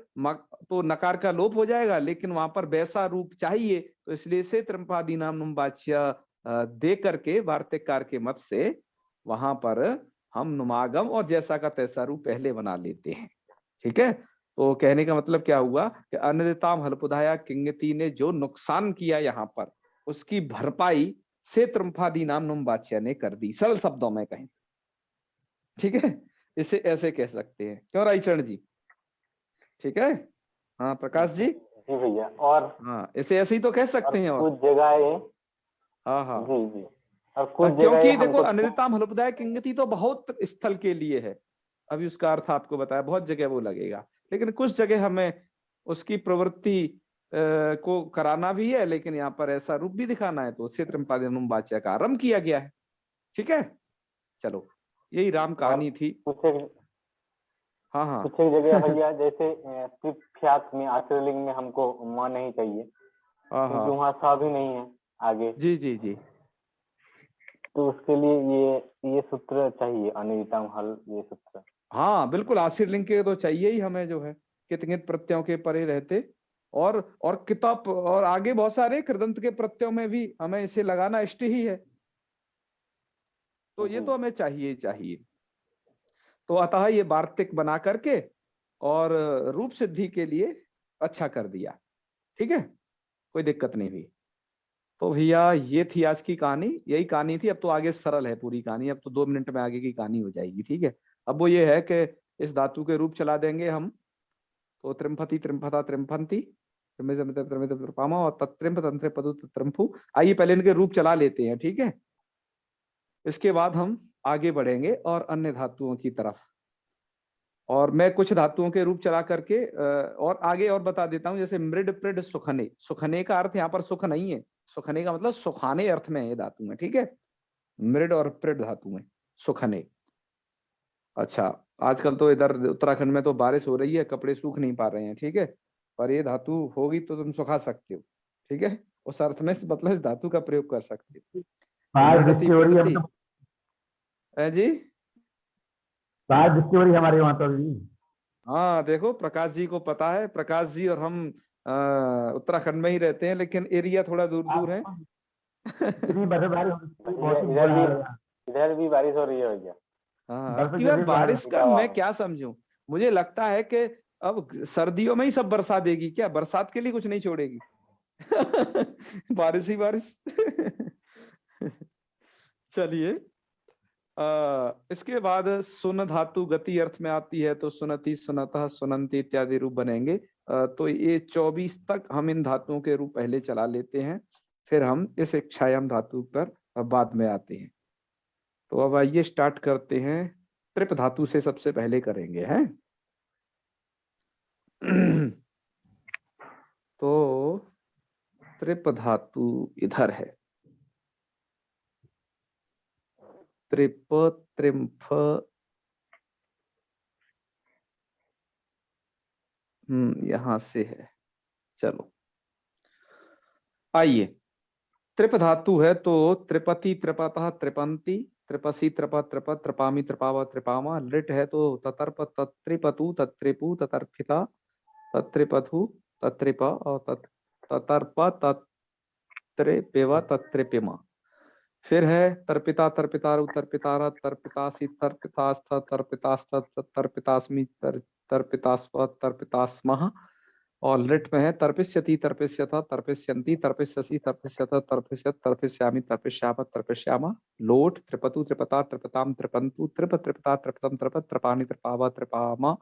तो नकार का लोप हो जाएगा, लेकिन वहां पर वैसा रूप चाहिए, तो इसलिए से त्रिम्फादि नाम नुम वाच्य दे करके वार्तिककार के मत से वहां पर हम नुमागम और जैसा का तैसा रूप पहले बना लेते हैं। ठीक है, तो कहने का मतलब क्या हुआ कि अनिदिताम हल्पुधाया किंगति ने जो नुकसान किया यहाँ पर, उसकी भरपाई से त्रिम्फादि नाम नुम वाच्य ने कर दी, सरल शब्दों में कहें। ठीक है, इसे ऐसे कह सकते हैं, क्यों रायचरण जी? ठीक है, हाँ प्रकाश जी। जी भैया, और हाँ इसे ऐसे ही तो कह सकते हैं। और कुछ जगह, हाँ हाँ जी जी, और कुछ क्योंकि जगह देखो हमको अनिदिताम हलोपदाय किंगति तो बहुत स्थल के लिए है, अभी उसका अर्थ आपको बताया, बहुत जगह वो लगेगा, लेकिन कुछ जगह हमें उसकी प्रवृत्ति को कराना भी है, लेकिन यहाँ पर ऐसा रूप भी दिखाना है, तो उससे त्रिम्पादिनुम वाच्य का आरंभ किया गया है। ठीक है, चलो यही राम कहानी थी। हाँ हाँ कुछ एक जगह भैया जैसे ख्यात में आश्रयलिंग में हमको म नहीं चाहिए, हाँ क्योंकि हाँ वहाँ सा भी नहीं है आगे, जी जी जी, तो उसके लिए ये सूत्र चाहिए, अनिदितम हल, ये सूत्र। हाँ बिल्कुल, आशीर्लिंग के तो चाहिए ही हमें, जो है कितकित प्रत्ययों के परे रहते, और किताब और आगे बहुत सारे कृदंत के प्रत्ययों में भी हमें इसे लगाना इष्ट ही है, तो ये तो हमें चाहिए ही चाहिए। तो अतः ये वार्तिक बना करके और रूप सिद्धि के लिए अच्छा कर दिया। ठीक है, कोई दिक्कत नहीं हुई। तो भैया ये थी आज की कहानी, यही कहानी थी। अब तो आगे सरल है पूरी कहानी, अब तो 2 मिनट में आगे की कहानी हो जाएगी। ठीक है, अब वो ये है कि इस धातु के रूप चला देंगे हम, तो त्रिम्फति त्रिम्फता त्रिम्फंति त्रिपामा और तत्रिम्फ तंत्र पदु त्रिम्फु। आइए पहले इनके रूप चला लेते हैं। ठीक है, इसके बाद हम आगे बढ़ेंगे और अन्य धातुओं की तरफ, और मैं कुछ धातुओं के रूप चला करके और आगे और बता देता हूं। जैसे मृड प्रिड सुखने, सुखने का अर्थ यहाँ पर सुख नहीं है, सुखने का मतलब सुखाने अर्थ में है धातु में। ठीक है, मृड और प्रिड धातु में सुखने। अच्छा, आजकल तो इधर उत्तराखंड में तो बारिश हो रही है, कपड़े सूख नहीं पा रहे हैं। ठीक है, पर ये धातु होगी तो तुम सुखा सकते हो, ठीक है, उस अर्थ में मतलब इस धातु का प्रयोग कर सकते हो। बाढ़ निदति जिसकी हो रही है पिबति, हम तो, जी बाढ़ जिसकी हो रही है हमारे वहां तो अभी। हाँ देखो, प्रकाश जी को पता है, प्रकाश जी और हम उत्तराखंड में ही रहते हैं, लेकिन एरिया थोड़ा दूर दूर है। इतनी बर्फबारी हो रही है, बहुत ही इधर बुरा भी हाल है यहाँ। इधर भी बारिश हो रही है भैया। हाँ, अब बर्फ की बार गिर रही है बाहर। बारिश का हवा मैं में। क्या समझूं, मुझे लगता है कि अब सर्दियों में ही सब बरसा देगी क्या, बरसात के लिए कुछ नहीं छोड़ेगी। बारिश ही बारिश। चलिए, इसके बाद सुन धातु गति अर्थ में आती है, तो सुनति, सुनतः, सुनंती इत्यादि रूप बनेंगे। तो ये 24 तक हम इन धातुओं के रूप पहले चला लेते हैं, फिर हम इस इच्छायाम धातु पर बाद में आते हैं। तो अब आइए स्टार्ट करते हैं, त्रिप धातु से सबसे पहले करेंगे हैं। तो त्रिप धातु इधर है, त्रिप, त्रिम्फ, यहां से है। चलो आइए, त्रिप धातु है तो त्रिपति, त्रिपतः, त्रिपंती, त्रिपसी, त्रिप, त्रिप, त्रिपामी, त्रिपाव, त्रिपामा। लिट है तो ततर्प, तत्रिपतु, तत्रिपु, ततर्पिता, तत्रिपथु, तत्रिप और ततर्प, तत्रिपेव, तत्रिपिमा। फिर है तर्पिता, तर्पितारु, तर्पितारा, तर्पितासी, तर्पितास्थ, तर्पितास्थ, तर्पितास्मि, तर्पितास्व, तर्पितास्मः। और लिट में है तर्पिष्यति, तर्पिष्यथ, तर्पिष्यन्ति, तर्पिष्यसि, तर्पिष्यथ, तर्पिष्यत, तर्पिष्यामि, तर्पिष्याम, तर्पिष्यामा। लोट त्रिपतु, त्रिपता, त्रिपताम, त्रिपंतु, त्रिप, त्रिपता, त्रिपतम, त्रिपत, त्रिपाणि, त्रिपावा, त्रिपामा।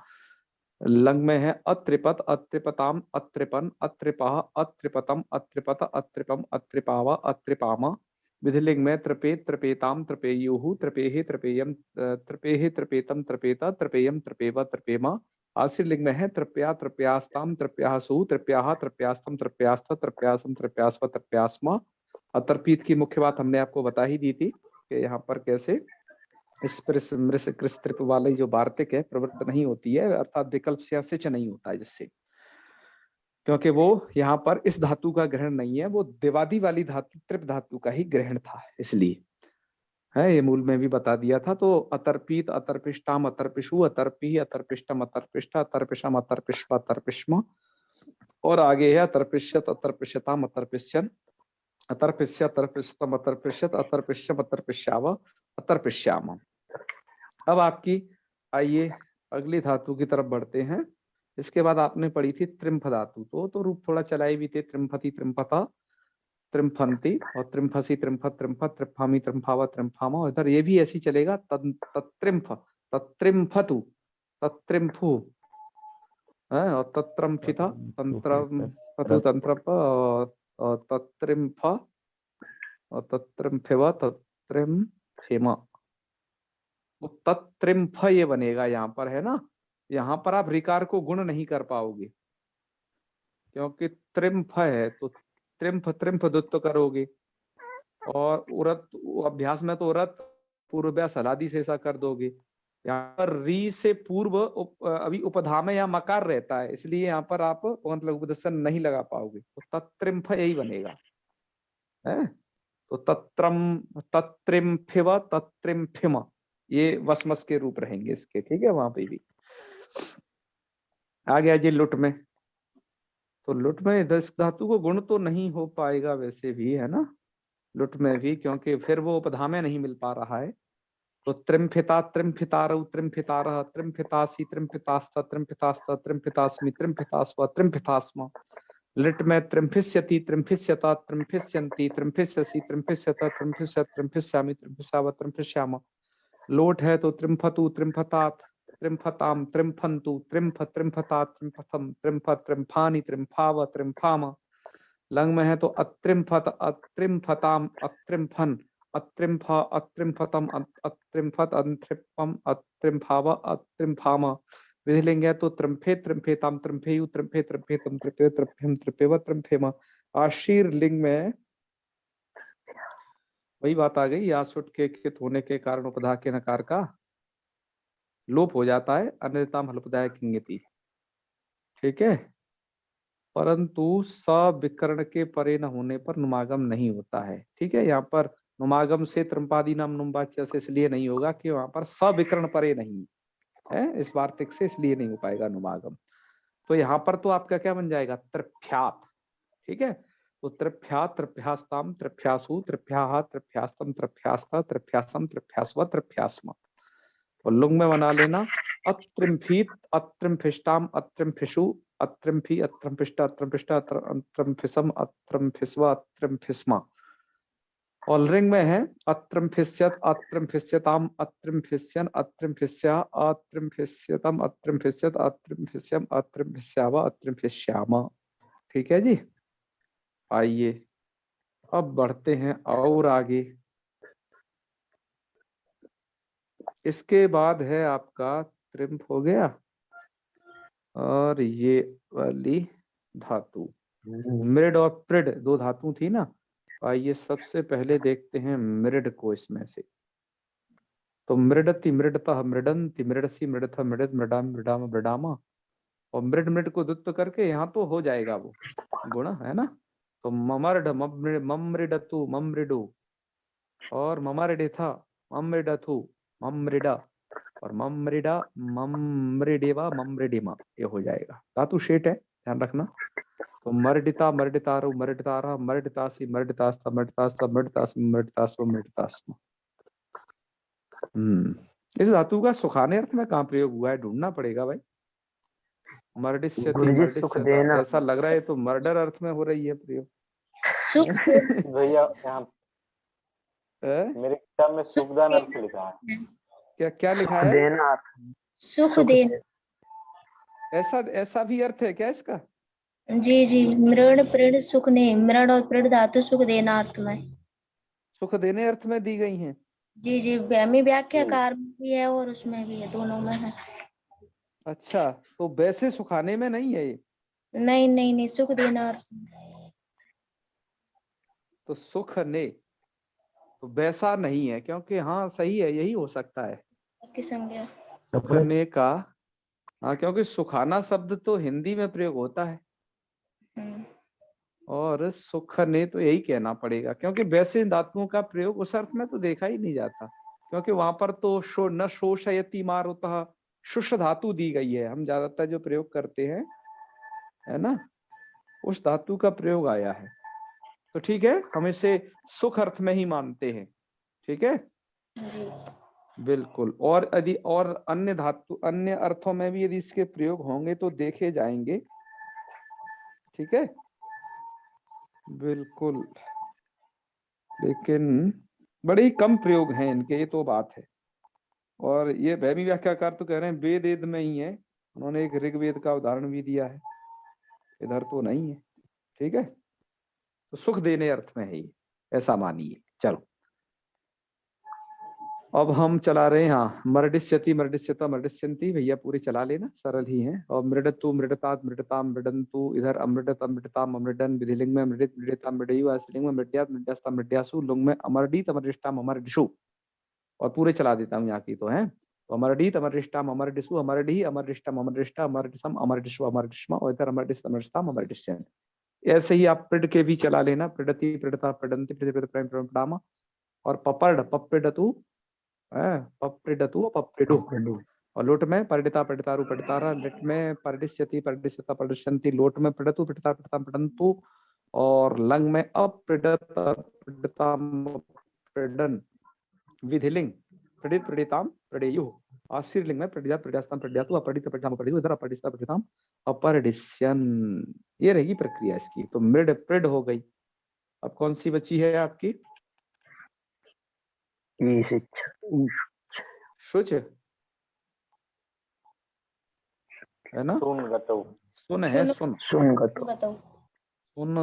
लंग में है अत्रिपत, अत्रिपताम, अत्रिपन, अत्रिपः, अत्रिपतम, अत्रिपत, अत्रिपम, अत्रिपावा, अत्रिपामा। विधिलिंग में त्रिपेत, त्रिपेताम, त्रिपेयुः, त्रिपेहि, त्रिपेयम, त्रिपेहि, त्रिपेतम, त्रिपेता, त्रिपेयम, त्रिपेव, त्रिपेमा। आशीर्लिंग में है तृप्या, तृप्यास्ताम, तृप्यासु, तृप्याः, तृप्यास्तम, तृप्यास्थ, तृप्यासम, तृप्यास्व, तृप्यास्मा। अतर्पीत की मुख्य बात हमने आपको बता ही दी थी कि यहाँ पर कैसे इस कृत्रिप वाली जो वार्तिक है प्रवृत्त नहीं होती है, अर्थात विकल्प से सिच नहीं होता है, जिससे, क्योंकि वो यहाँ पर इस धातु का ग्रहण नहीं है, वो दिवादी वाली धातु त्रिप धातु का ही ग्रहण था, इसलिए है, ये मूल में भी बता दिया था। तो अतर्पित, अतर्पिष्टाम, अतर्पिशु, अतर्पी, अतर्पिष्टम, अतर्पिष्टा, अतर्पिशम, अतर्पिष्व, अतर्पिष्म। और आगे है अतर्पिष्यत, अतर्पिष्यताम, अतर्पिष्यन, अतर्पिष्य, अतर्पिष्यतम, अतर्पिष्यत, अतर्पिष्यम, अतर्पिष्याव, अतर्पिष्याम। अब आपकी, आइए अगली धातु की तरफ बढ़ते हैं। इसके बाद आपने पढ़ी थी त्रिम्फ धातु, तो रूप थोड़ा चलाए भी थे, त्रिम्फति, त्रिम्फता, त्रिम्फंती और त्रिम्फसी, त्रिम्फत, त्रिम्फत, त्रिम्फामी, त्रिम्फावा, त्रिम्फामा। इधर ये भी ऐसी चलेगा, तत्त्रिम्फ, तत्त्रिम्फतु, तत्त्रिम्फु, और तत्रम्फिता, तंत्रम्फतु, तंत्रप और तत्त्रिम्फ और तत्त्रिम्फिव, तत्त्रिम्फिमा। तो तत्त्रिम्फ ये बनेगा यहाँ पर, है ना। यहाँ पर आप रिकार को गुण नहीं कर पाओगे, क्योंकि त्रिम्फ है तो त्रिम्फ, त्रिम्फ दुत्व करोगे, और उरत अभ्यास में तो उरत पूर्व्यास हलादी से ऐसा कर दोगे। यहाँ पर री से पूर्व अभी उपधाम या मकार रहता है, इसलिए यहाँ पर आप मतलब उपदर्शन नहीं लगा पाओगे, तो तत्त्रिम्फ यही बनेगा, है। तो तत्त्रिम्फिव, तत्त्रिम्फिम, ये वसमस के रूप रहेंगे इसके, ठीक है। वहां पे भी आ गया जी लुट में। तो लुट में इस धातु को गुण तो नहीं हो पाएगा वैसे भी, है ना, लुट में भी, क्योंकि फिर वो उपधामे नहीं मिल पा रहा है। तो त्रिम्फिता, त्रिम्फितारौ, त्रिम्फितारः, त्रिम्फितासी, त्रिम्फितास्थ, त्रिम्फितास्थ, त्रिम्फितास्मि, त्रिम्फितास्व, त्रिम्फितास्म। लिट में त्रिम्फिष्यति, त्रिम्फिष्यता, त्रिम्फिष्यन्ति, त्रिम्फिष्यसि, त्रिम्फिष्यत, त्रिम्फिष्यत, त्रिम्फिष्यामि, त्रिम्फिष्याव, त्रिम्फिष्याम। लोट है तो त्रिम्फतु, त्रिम्फतात, त्रिम्फताम, त्रिम्फन्तु, त्रिम्फ, त्रिम्फतात, त्रिम्फथम, त्रिम्फ, त्रिम्फानि, त्रिम्फाव, त्रिम्फाम। लंग में है तो अत्रिम्फत, अत्रिम्फताम, अत्रिम्फन, अत्रिम्फ, अत्रिम्फतम, अत्रिम्फत, अंत्रिपम, अत्रिम्फाव, अत्रिम्फाम। विधिलिंग है तो त्रिम्फे, त्रिम्फेताम, त्रिम्फेयु, त्रिम्फे, त्रिम्फेतम, त्रिपे, त्रिम्फेम, त्रिपेव, त्रिम्फेम। आशीर लिंग में वही बात आ गई, आसुट के कित होने के कारण उपधा के नकार का लोप हो जाता है, अन्यताम हल्पदायक इंगिति, ठीक है। परंतु सविकर्ण के परे न होने पर नुमागम नहीं होता है। ठीक है, यहाँ पर नुमागम से त्रंपादी नाम नुम्बाच्य से इसलिए नहीं होगा कि वहां पर सविकर्ण परे नहीं है, इस वार्तिक से, इसलिए नहीं हो पाएगा नुमागम। तो यहाँ पर तो आपका क्या बन जाएगा, त्रिभ्यात। ठीक है, तो त्रिभ्या त्रिभ्यास्ताम त्रिभ्यासु त्रिभ्याः त्रिभ्यास्तम त्रिभ्यास्ता त्रिभ्यासम त्रिभ्यास्व त्रिभ्यास्म। और लुंग में बना लेना, अत्रिम्फीत अत्रिम्फिष्टाम अत्रिम्फिषु अत्रिम्फी अत्रिम्फिष्ट अत्रिम्फिष्ट अत्रिम्फिसम अत्रिम्फिस्व अत्रिम्फिस्मा। और लिंग में है अत्रिम्फिष्यत अत्रिम्फिष्यताम अत्रिम्फिष्यन अत्रिम्फिष्या अत्रिम्फिष्यतम अत्रिम्फिष्यत अत्रिम्फिष्यम अत्रिम्फिष्याव अत्रिम्फिष्याम। ठीक है जी। आइए अब बढ़ते हैं और आगे। इसके बाद है आपका त्रिम्फ हो गया, और ये वाली धातु मृड और प्रिड दो धातु थी ना। आइए सबसे पहले देखते हैं मृड को इसमें से। तो मृडति मृडतः मृडंति मृडसी मृडथ मृड मृडाम मृडाम मृडामा। और मृड मृड को दुत्व करके यहाँ तो हो जाएगा वो गुण, है ना। तो ममर्ड ममृडतु ममृडु, और ममर्डिथा ममृडथु ममृडा, और ममृडा ममृडेवा ममृडिमा, ये हो जाएगा। धातु शेट है, ध्यान रखना। तो मर्डिता मर्डितारु मर्डितारा मर्डितासी मर्डितास्ता मर्डितास्ता मर्डितासी मर्डितास्व मर्डितास्म। इस धातु का सुखाने अर्थ में कहाँ प्रयोग हुआ है, ढूंढना पड़ेगा भाई। मर्डिष्यति गुरुजी सुख मर्डिष्यता, देना। ऐसा लग रहा है तो मर्डर अर्थ में हो रही है प्रयोग। सुख भैया यहाँ है? मेरे किताब में सुखदान अर्थ लिखा है। क्या क्या लिखा सुख है? देना। सुख देना। ऐसा ऐसा भी अर्थ है क्या इसका? जी जी, मृण प्रण सुख ने, मृण और प्रण धातु सुख देना अर्थ में। सुख देने अर्थ में दी गई हैं। जी जी, व्यामी व्याख्याकार में भी है और उसमें भी है, दोनों में है। अच्छा, तो वैसे सुखाने में नहीं है ये? नहीं नहीं नहीं, सुख देना अर्थ में। तो सुख ने तो वैसा नहीं है, क्योंकि हाँ सही है, यही हो सकता है की संज्ञा। सुखने का। हाँ, क्योंकि सुखाना शब्द तो हिंदी में प्रयोग होता है, और सुखने तो यही कहना पड़ेगा, क्योंकि वैसे धातुओं का प्रयोग उस अर्थ में तो देखा ही नहीं जाता, क्योंकि वहां पर तो न शोषयति मारुतः शुष धातु दी गई है। हम ज्यादातर जो प्रयोग करते हैं, है ना, उस धातु का प्रयोग आया है। तो ठीक है, हम इसे सुख अर्थ में ही मानते हैं। ठीक है, बिल्कुल। और यदि और अन्य धातु अन्य अर्थों में भी यदि इसके प्रयोग होंगे तो देखे जाएंगे। ठीक है, बिल्कुल, लेकिन बड़े ही कम प्रयोग हैं इनके, ये तो बात है। और ये वैमी व्याख्याकार तो कह रहे हैं वेद वेद में ही है, उन्होंने एक ऋग्वेद का उदाहरण भी दिया है, इधर तो नहीं है। ठीक है, तो सुख देने अर्थ में है ये, ऐसा मानिए। चलो अब हम चला रहे हैं, हाँ, मर्डिष्यति मर्डिष्यता मर्डिष्यन्ति, भैया पूरे चला लेना, सरल ही है। और मृडतु मृडतात मृडताम मृडन्तु, इधर अमृडत अमृडताम अमृडन, विधिलिंग में मृडित मृडिता मृडयु, स्त्रीलिंग में मृड्यात मृड्यास्ता मृड्यासु, लुंग में अमरडीत अमरडिष्टाम अमरडिषु। और पूरे चला देता हूँ यहाँ की तो है। तो अमरडीत अमरडिष्टाम अमरडिषु अमरडी अमरडिष्टाम अमरडिष्टा अमरडिसम अमरडिषु अमरडिष्मा, और इधर अमरडिष्ट अमरडिष्टाम अमरडिष्यन। ऐसे ही आप प्रिड के भी चला लेना, प्रिडति प्रिडता प्रिडंति प्रिडप्राम, और पपर्ड पप्रिडतु पप्रिडतु पप्रिडु। और लोट में परिडिता परिडितारु परिडितारा, लिट में परिडिष्यति परिडिष्यता परिडिष्यन्ति, लोट में प्रिडतु प्रिडिता प्रिडिताम प्रिडन्तु, और लंग में अप्रिडत प्रिडिताम प्रिडन, विधिलिंग प्रिडित प्रिडिताम प्रिडेयु, और स्त्रीलिंग में प्रिडिता प्रिडियास्ताम प्रिड्यातु, अपरिडित प्रिडिताम अपरिडु, इधर अपरिडिता प्रिडिताम अपरिडिष्यन। ये रहेगी प्रक्रिया इसकी। तो मृड प्रिड हो गई। अब कौन सी बची है आपकी? शुच है ना, सुन है, सुन सुन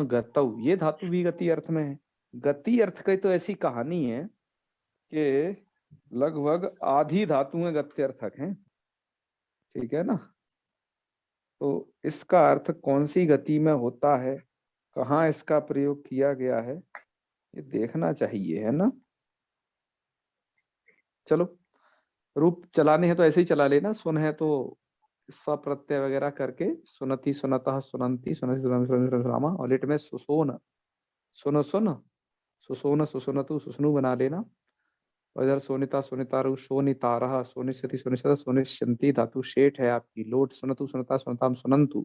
गतौ, ये धातु भी गति अर्थ में है। गति अर्थ की तो ऐसी कहानी है कि लगभग आधी धातुएं गत्यर्थक हैं। ठीक है ना, तो इसका अर्थ कौन सी गति में होता है, कहाँ इसका प्रयोग किया गया है, ये देखना चाहिए, है ना। चलो रूप चलाने हैं तो ऐसे ही चला लेना, सुन है तो सप्रत्यय वगैरह करके सुनति सुनतः सुनंती सुनति सुनरामा, और लिट में सुसोन सुन सुन सुसोन सुसुनतु सुसनु बना लेना। और इधर सोनिता सोनितारु सोनितारः सोनिष्यति सोनिष्यत सोनिष्यन्ति, धातु शेठ है आपकी। लोट सुनतु सुनता सुनताम सुनंतु,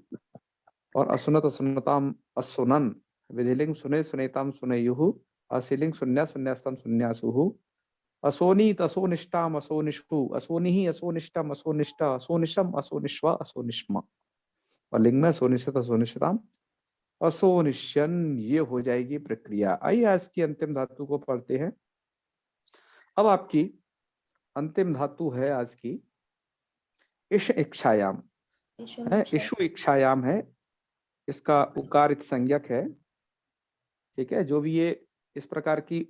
और असुनत असुनताम असुनन। विधिलिंग सुने सुनेताम सुनयुः, असिलिंग शून्य शून्यस्तम शून्यासुः। असोनीत असोनिष्टाम असोनिष्ठु, असोनिहि असोनिष्टम असोनिष्ट, असोनिशम असोनिष्वा असोनिष्मा। और लिंग में सोनिष्यत असोनिष्यताम असोनिष्यन। ये हो जाएगी प्रक्रिया। आइए आज की अंतिम धातु को पढ़ते हैं। अब आपकी अंतिम धातु है आज की इश इक्षायाम है, इशु इक्षायाम है। इसका उकारित संज्ञक है, ठीक है। जो भी ये इस प्रकार की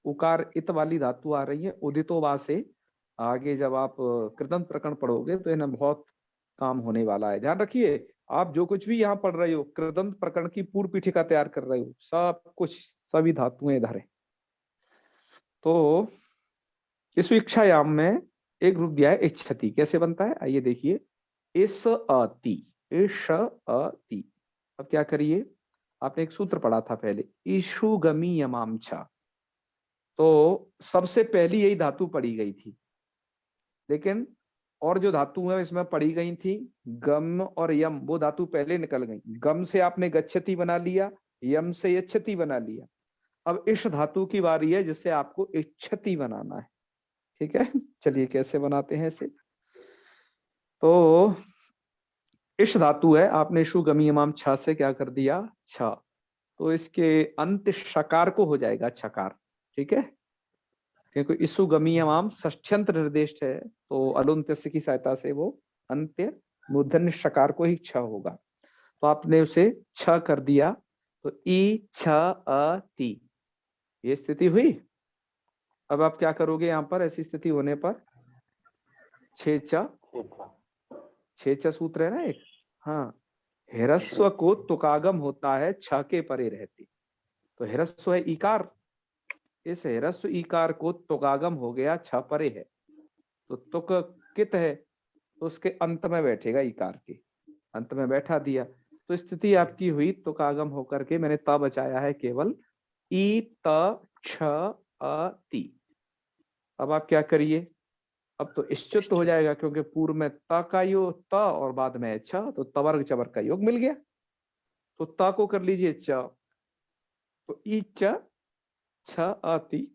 उकार इत वाली धातु आ रही है उदितो वा से, आगे जब आप कृदंत प्रकरण पढ़ोगे तो इन्हें बहुत काम होने वाला है। ध्यान रखिए, आप जो कुछ भी यहाँ पढ़ रहे हो, कृदंत प्रकरण की पूर्व पीठिका तैयार कर रहे हो, सब कुछ सभी धातुएं इधर है। तो इस इक्षायाम में एक रूप दिया है इच्छति। कैसे बनता है आइए देखिए, इस अति, इश अति। अब क्या करिए, आपने एक सूत्र पढ़ा था पहले, ईशुगमी यमामछा। तो सबसे पहली यही धातु पढ़ी गई थी, लेकिन और जो धातु है इसमें पढ़ी गई थी गम और यम, वो धातु पहले निकल गई। गम से आपने गच्छति बना लिया, यम से यच्छति बना लिया। अब इस धातु की बारी है जिससे आपको इच्छति बनाना है, ठीक है। चलिए कैसे बनाते हैं इसे। तो इस धातु है, आपने शु गमी यमाम छ से क्या कर दिया, छ, तो इसके अंत शकार को हो जाएगा छकार, ठीक है। क्योंकि इसु गमी यमाम षष्ठ्यंत निर्देश है, तो अलुंत्य की सहायता से वो अंत्य मूर्धन्य शकार को ही छ होगा। तो आपने उसे छ कर दिया, तो ई छ अ ती, ये स्थिति हुई। अब आप क्या करोगे यहाँ पर, ऐसी स्थिति होने पर छे छ सूत्र है ना एक, हाँ, हिरस्व को तुकागम होता है छ के परे रहती। तो हिरस्व है इकार, इस हिरस्व इकार को तुकागम हो गया छ परे है, तो तुक कित है तो उसके अंत में बैठेगा, इकार के अंत में बैठा दिया। तो स्थिति आपकी हुई तुकागम होकर के मैंने त बचाया है केवल ई त छ अ ती। अब आप क्या करिए, अब तो इश्चुत हो जाएगा क्योंकि पूर्व में त का योग त और बाद में छ, तो तवर्ग चवर्ग का योग मिल गया। तो त को कर लीजिए च, तो ई च छ आती,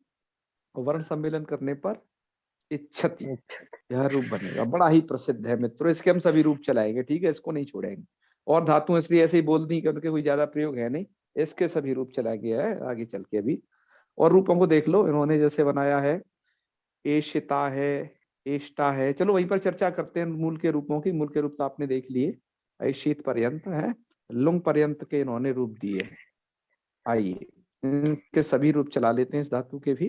वर्ण सम्मेलन करने पर इच्छति, यह रूप बनेगा। बड़ा ही प्रसिद्ध है मित्रों, इसके हम सभी रूप चलाएंगे, ठीक है, इसको नहीं छोड़ेंगे। और धातु इसलिए ऐसे ही बोल दी कि उनके कोई ज्यादा प्रयोग है नहीं, इसके सभी रूप चलाएंगे है आगे चल के अभी। और रूपों को देख लो, इन्होंने जैसे बनाया है एशिता है, एष्टा है। चलो वहीं पर चर्चा करते हैं मूल के रूपों की। मूल के रूप तो आपने देख लिए, ऐशीत पर्यंत है, लुंग पर्यंत के इन्होंने रूप दिए हैं। आइए इनके सभी रूप चला लेते हैं इस धातु के भी।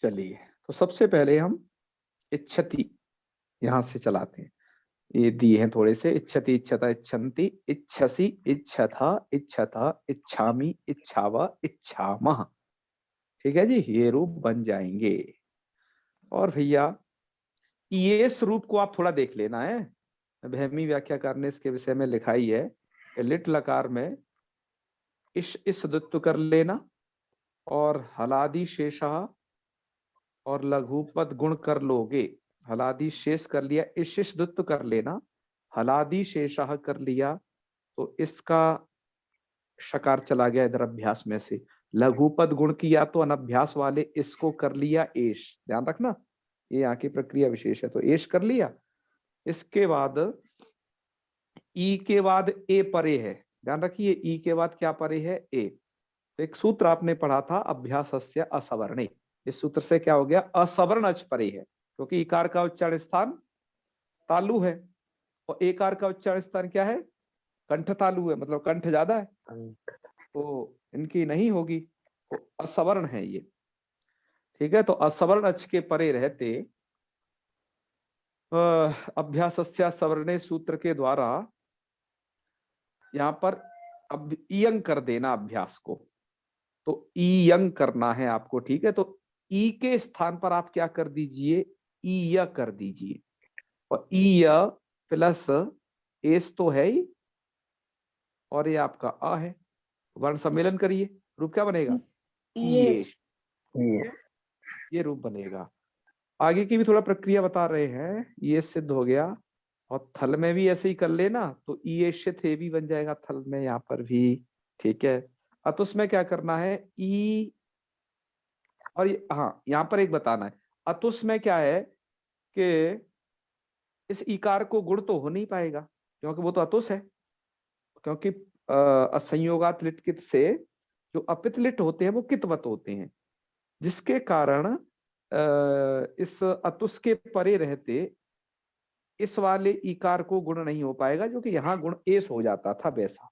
चलिए, तो सबसे पहले हम इच्छति यहां से चलाते हैं, ये दिए हैं थोड़े से, इच्छति इच्छता इच्छन्ति इच्छसि इच्छथा इच्छथा इच्छामि इच्छावा इच्छामः, ठीक है जी, ये रूप बन जाएंगे। और भैया ये इस रूप को आप थोड़ा देख लेना है, भैमी व्याख्याकार ने इसके विषय में लिखा ही है, लिट लकार में इस दुत्व कर लेना और हलादि शेषा और लघुपद गुण कर लोगे। हलादि शेष कर लिया, इस दुत्व कर लेना, हलादि शेषा कर लिया, तो इसका शकार चला गया इधर अभ्यास में से। लघुपद गुण किया तो अनभ्यास वाले इसको कर लिया एश, ध्यान रखना ये यहाँ की प्रक्रिया विशेष है। तो एश कर लिया, इसके बाद ई के बाद ए परे है, ध्यान रखिए ई के बाद क्या परे है, ए। तो एक सूत्र आपने पढ़ा था अभ्यासस्य असवर्णे, इस सूत्र से क्या हो गया, असवर्ण अच परे है, क्योंकि इकार का उच्चारण स्थान तालु है और एकार का उच्चारण स्थान क्या है, कंठ तालु है, मतलब कंठ ज्यादा है, तो इनकी नहीं होगी, तो असवर्ण है ये, ठीक है। तो असवर्ण अच के परे रहते अभ्यासस्य सवर्णे सूत्र के द्वारा यहाँ पर अब इयंग कर देना अभ्यास को, तो इयंग करना है आपको, ठीक है। तो ई के स्थान पर आप क्या कर दीजिए, ईय कर दीजिए, और ईय प्लस एस तो है ही, और ये आपका अ है, वर्ण सम्मेलन करिए, रूप क्या बनेगा? यस ये रूप बनेगा। आगे की भी थोड़ा प्रक्रिया बता रहे हैं। ये सिद्ध हो गया, और थल में भी ऐसे ही कर लेना तो ये थे भी बन जाएगा थल में, यहाँ पर भी। ठीक है, अतुस में क्या करना है? ई, और हाँ यहाँ पर एक बताना है, अतुस में क्या है कि इस इकार को गुण तो हो नहीं पाएगा, क्योंकि वो तो अतुस है। क्योंकि असंयोगात लिट कित से जो अपित लिट होते हैं वो कितवत होते हैं, जिसके कारण इस अतुस के परे रहते इस वाले इकार को गुण नहीं हो पाएगा, जो कि यहाँ गुण एस हो जाता था वैसा।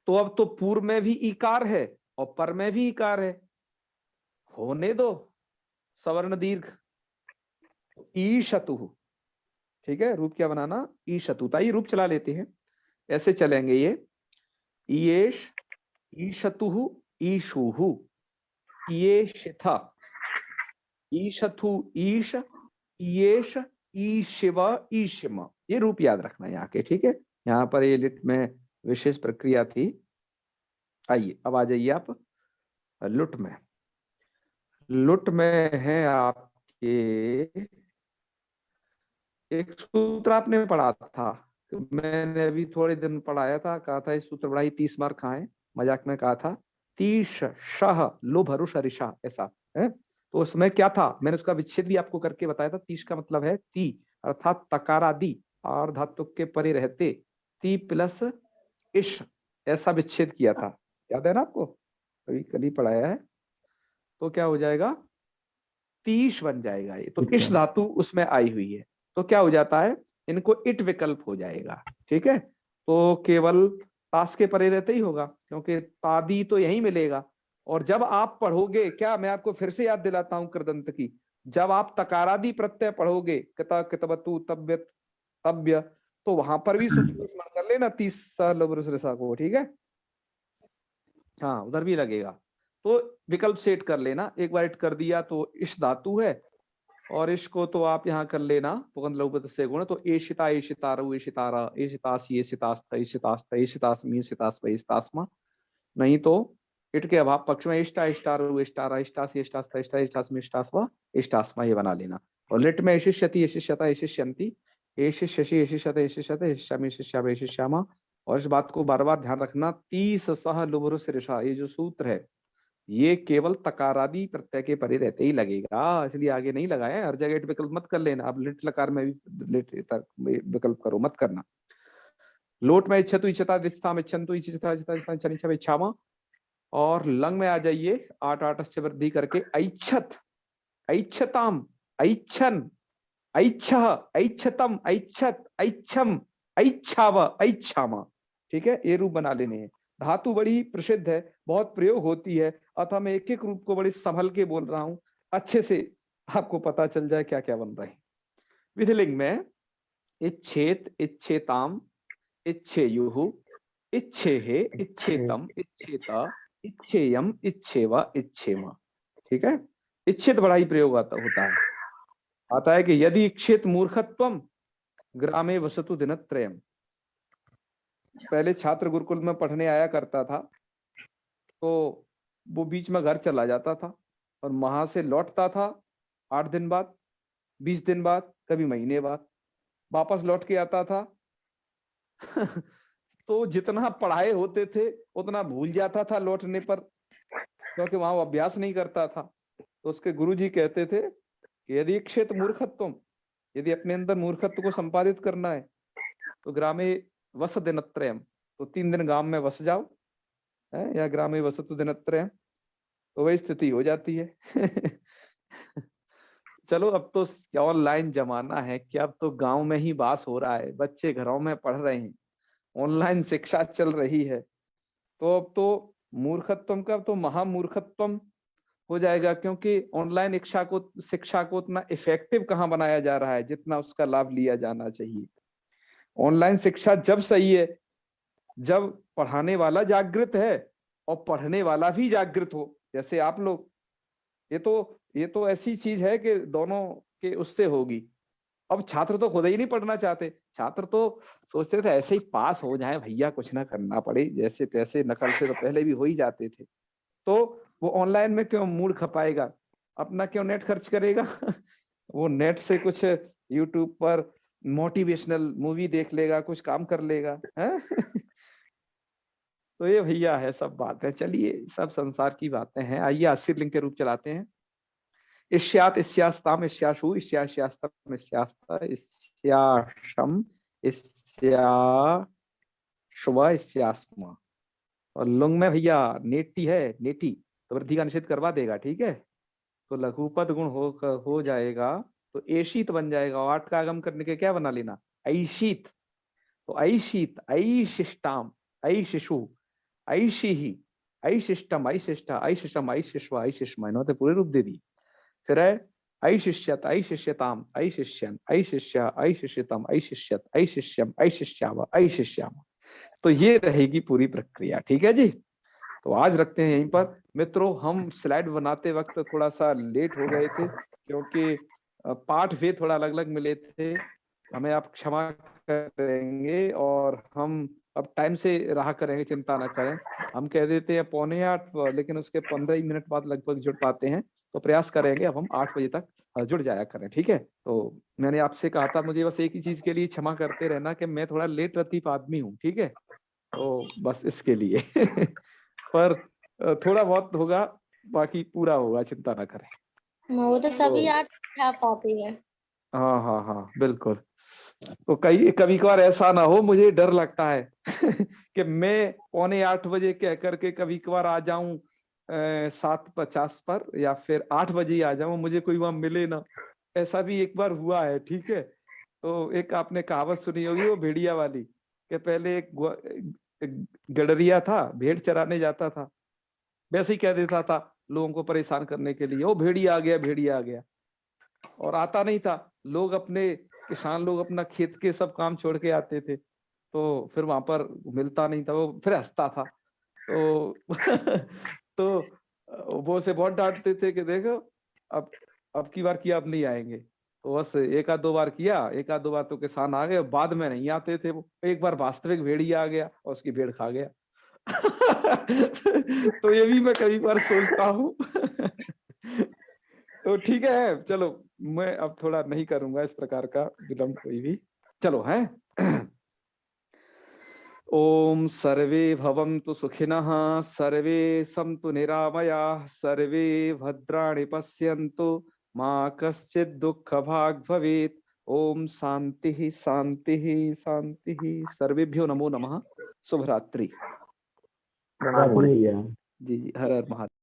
तो अब तो पूर्व में भी इकार है और पर में भी इकार है, होने दो सवर्ण दीर्घ, ईशतु। ठीक है, रूप क्या बनाना? ईशतुता। ये रूप चला लेते हैं, ऐसे चलेंगे ये। ईश, ईशतु, ईशुहु, ये शिथा, ईशथु, ईश, येश, ईशिव, ईशिम। ये रूप याद रखना यहाँ के। ठीक है, यहाँ पर ये लिट में विशेष प्रक्रिया थी। आइए अब आ जाइए आप लुट में। लुट में है आपके एक सूत्र आपने पढ़ा था, मैंने अभी थोड़े दिन पढ़ाया था, कहा था इस सूत्र बड़ा ही 30 मार्क खाए, मजाक में कहा था। तीश शह लुभ हरुष हरिषा, ऐसा है। तो उसमें क्या था, मैंने उसका विच्छेद भी आपको करके बताया था। तीश का मतलब है ती, अर्थात तकारादि और धातु के परे रहते ती प्लस इश, ऐसा विच्छेद किया था, याद है ना आपको? अभी कल ही पढ़ाया है। तो क्या हो जाएगा? तीश बन जाएगा ये, तो इश धातु उसमें आई हुई है, तो क्या हो जाता है, इनको इट विकल्प हो जाएगा। ठीक है, तो केवल तास के परे रहते ही होगा, क्योंकि तादी तो यही मिलेगा। और जब आप पढ़ोगे, क्या मैं आपको फिर से याद दिलाता हूं कृदंत की, जब आप तकारादि प्रत्यय पढ़ोगे, किता कितबतु तब्य तब्य, तो वहां पर भी सूत्र स्मरण कर लेना 30 को। ठीक है, हाँ उधर भी लगेगा। तो विकल्प सेट कर लेना, एक बार इट कर दिया तो इश धातु है, और इसको तो आप यहाँ कर लेना पुगंध लघुपद से गुण, तो एशिता एशितारु एशितारा एशितास ये सितास्थ एशितास्थ एशितास्मी सितास्म एशितास्मा। नहीं तो इट के अभाव पक्ष में इष्टा इष्टारु इष्टारा इष्टास इष्टास्थ इष्टा इष्टास्मी इष्टास्मा इष्टास्मा, ये बना लेना। और लिट में एशिष्यति एशिष्यता एशिष्यन्ति एशिष्यसि एशिष्यते एशिष्यते एशिष्यामि एशिष्याम एशिष्यामा। और इस बात को बार बार ध्यान रखना, 30 सह लुभरु सिरसा, ये जो सूत्र है ये केवल तकारादि प्रत्यय के परे रहते ही लगेगा, इसलिए आगे नहीं लगाया। हर जगह विकल्प मत कर लेना, अब लिट लकार में भी लिट विकल्प करो, मत करना। लोट में इच्छतु इच्छता विस्थाम इच्छन्तु इच्छता इच्छता इच्छा इच्छामा। और लंग में आ जाइए, 8 से वृद्धि करके ऐच्छत ऐच्छताम ऐच्छन ऐच्छः ऐच्छतम ऐच्छत ऐच्छम ऐच्छाव ऐच्छामा। ठीक है, ये रूप बना लेने हैं। धातु बड़ी प्रसिद्ध है, बहुत प्रयोग होती है, अतः मैं एक एक रूप को बड़े संभल के बोल रहा हूं, अच्छे से आपको पता चल जाए क्या क्या बन रहे हैं। विधिलिंग में इच्छेत इच्छेताम इच्छेयुः इच्छेहे इच्छेतम इच्छेता इच्छेयम इच्छेवा इच्छेमा। ठीक है, इच्छेत बड़ा ही प्रयोग होता है कि यदि इच्छेत मूर्खत्वम ग्रामे वसतु दिनत्रयम। पहले छात्र गुरुकुल में पढ़ने आया करता था, तो वो बीच में घर चला जाता था और वहां से लौटता था 8 दिन बाद, 20 दिन बाद, कभी महीने बाद वापस लौट के आता था। तो जितना पढ़ाए होते थे उतना भूल जाता था लौटने पर, क्योंकि वहां वो अभ्यास नहीं करता था। तो उसके गुरुजी कहते थे कि यदि क्षेत्र मूर्खत्व, यदि अपने अंदर मूर्खत्व को संपादित करना है तो ग्रामे वस दिनत्रयम, तो 3 दिन गांव में वस जाओ, है या ग्रामे वसतु दिनत्रयम, तो वही स्थिति हो जाती है। चलो अब तो ऑनलाइन जमाना है, कि अब तो गांव में ही वास हो रहा है, बच्चे घरों में पढ़ रहे हैं, ऑनलाइन शिक्षा चल रही है, तो अब तो मूर्खत्व का तो महामूर्खत्व हो जाएगा, क्योंकि ऑनलाइन शिक्षा को उतना इफेक्टिव कहाँ बनाया जा रहा है जितना उसका लाभ लिया जाना चाहिए। ऑनलाइन शिक्षा जब सही है जब पढ़ाने वाला जागृत है और पढ़ने वाला भी जागृत हो, जैसे आप लोग। ये तो ऐसी चीज है कि दोनों के उससे होगी। अब छात्र तो खुद ही नहीं पढ़ना चाहते, छात्र तो सोचते थे ऐसे ही पास हो जाए भैया, कुछ ना करना पड़े, जैसे तैसे नकल से तो पहले भी हो ही जाते थे। तो वो ऑनलाइन में क्यों मूड खपाएगा, अपना क्यों नेट खर्च करेगा वो नेट से कुछ यूट्यूब पर मोटिवेशनल मूवी देख लेगा, कुछ काम कर लेगा है तो ये भैया है सब बातें। चलिए सब संसार की बातें हैं। आइए आश्रित लिंग के रूप चलाते हैं। इष्यात इष्यास्ताम इष्याशु इष्यास्यास्तम इष्यास्त इष्याशम इष्याश्व इष्यास्मा। और लुंग में भैया नेटी है, नेटी तो वृद्धि का निषेध करवा देगा, ठीक है। तो लघुपद गुण हो जाएगा तो एशीत बन जाएगा। और 8 का आगम करने के क्या बना लेना, ऐशीत। तो ऐशीत ऐशिष्टाम ऐशिशु ऐशी ऐशिष्टम ऐशिष्टा ऐशिषम ऐशिष्व ऐशिष्म, इन्होंने पूरे रूप दे दी। फिर है ऐशिष्यत ऐशिष्यताम ऐशिष्यन ऐशिष्य ऐशिष्यतम ऐशिष्यत ऐशिष्यम ऐशिष्याव ऐशिष्याम। तो ये रहेगी पूरी प्रक्रिया, ठीक है जी। तो आज रखते हैं यहीं पर। मित्रों हम स्लाइड बनाते वक्त थोड़ा सा लेट हो गए थे क्योंकि पाठ वे थोड़ा अलग अलग मिले थे, हमें आप क्षमा करेंगे। और हम अब टाइम से रहा करेंगे, चिंता न करें। हम कह देते हैं 7:45 लेकिन उसके 15 ही मिनट बाद लगभग जुड़ पाते हैं, तो प्रयास करेंगे अब हम 8 बजे तक जुड़ जाया करें, ठीक है। तो मैंने आपसे कहा था मुझे बस एक ही चीज के लिए क्षमा करते रहना कि मैं थोड़ा लेट रतीफ आदमी हूँ, ठीक है। तो बस इसके लिए पर थोड़ा बहुत होगा, बाकी पूरा होगा, चिंता ना करें। वो तो सभी तो 8 आ पाती है। हाँ हाँ हाँ बिल्कुल। तो कभी कभार ऐसा ना हो, मुझे डर लगता है कि मैं 7:45 कह करके कभी कभार आ जाऊं 7:50 पर, या फिर 8 बजे ही आ जाऊं, मुझे कोई वहां मिले ना। ऐसा भी एक बार हुआ है, ठीक है। तो एक आपने कहावत सुनी होगी वो भेड़िया वाली, कि पहले एक गडरिया था, भेड़ चराने जाता था, वैसे ही कह देता था लोगों को परेशान करने के लिए, ओ भेड़िया आ गया भेड़िया आ गया, और आता नहीं था। लोग अपने किसान लोग अपना खेत के सब काम छोड़ के आते थे, तो फिर वहां पर मिलता नहीं था, वो फिर हंसता था। तो तो वो उसे बहुत डांटते थे कि देखो अब की बार किया, अब नहीं आएंगे। तो बस एक आध दो बार किया, एक आध दो बार तो किसान आ गए, बाद में नहीं आते थे वो। एक बार वास्तविक भेड़िया आ गया और उसकी भेड़ खा गया तो ये भी मैं कई बार सोचता हूँ तो ठीक है चलो, मैं अब थोड़ा नहीं करूंगा इस प्रकार का विलंब कोई भी। चलो है ओम सर्वे भवन्तु सुखिनः, सर्वे सन्तु निरामयाः, सर्वे भद्राणि पश्यन्तु, मा कश्चित् दुःखभाग् भवेत्। ओम शांति शांति शांति। सर्वेभ्यो नमो नमः। शुभ रात्रि। भैया। जी हर हर महादेव।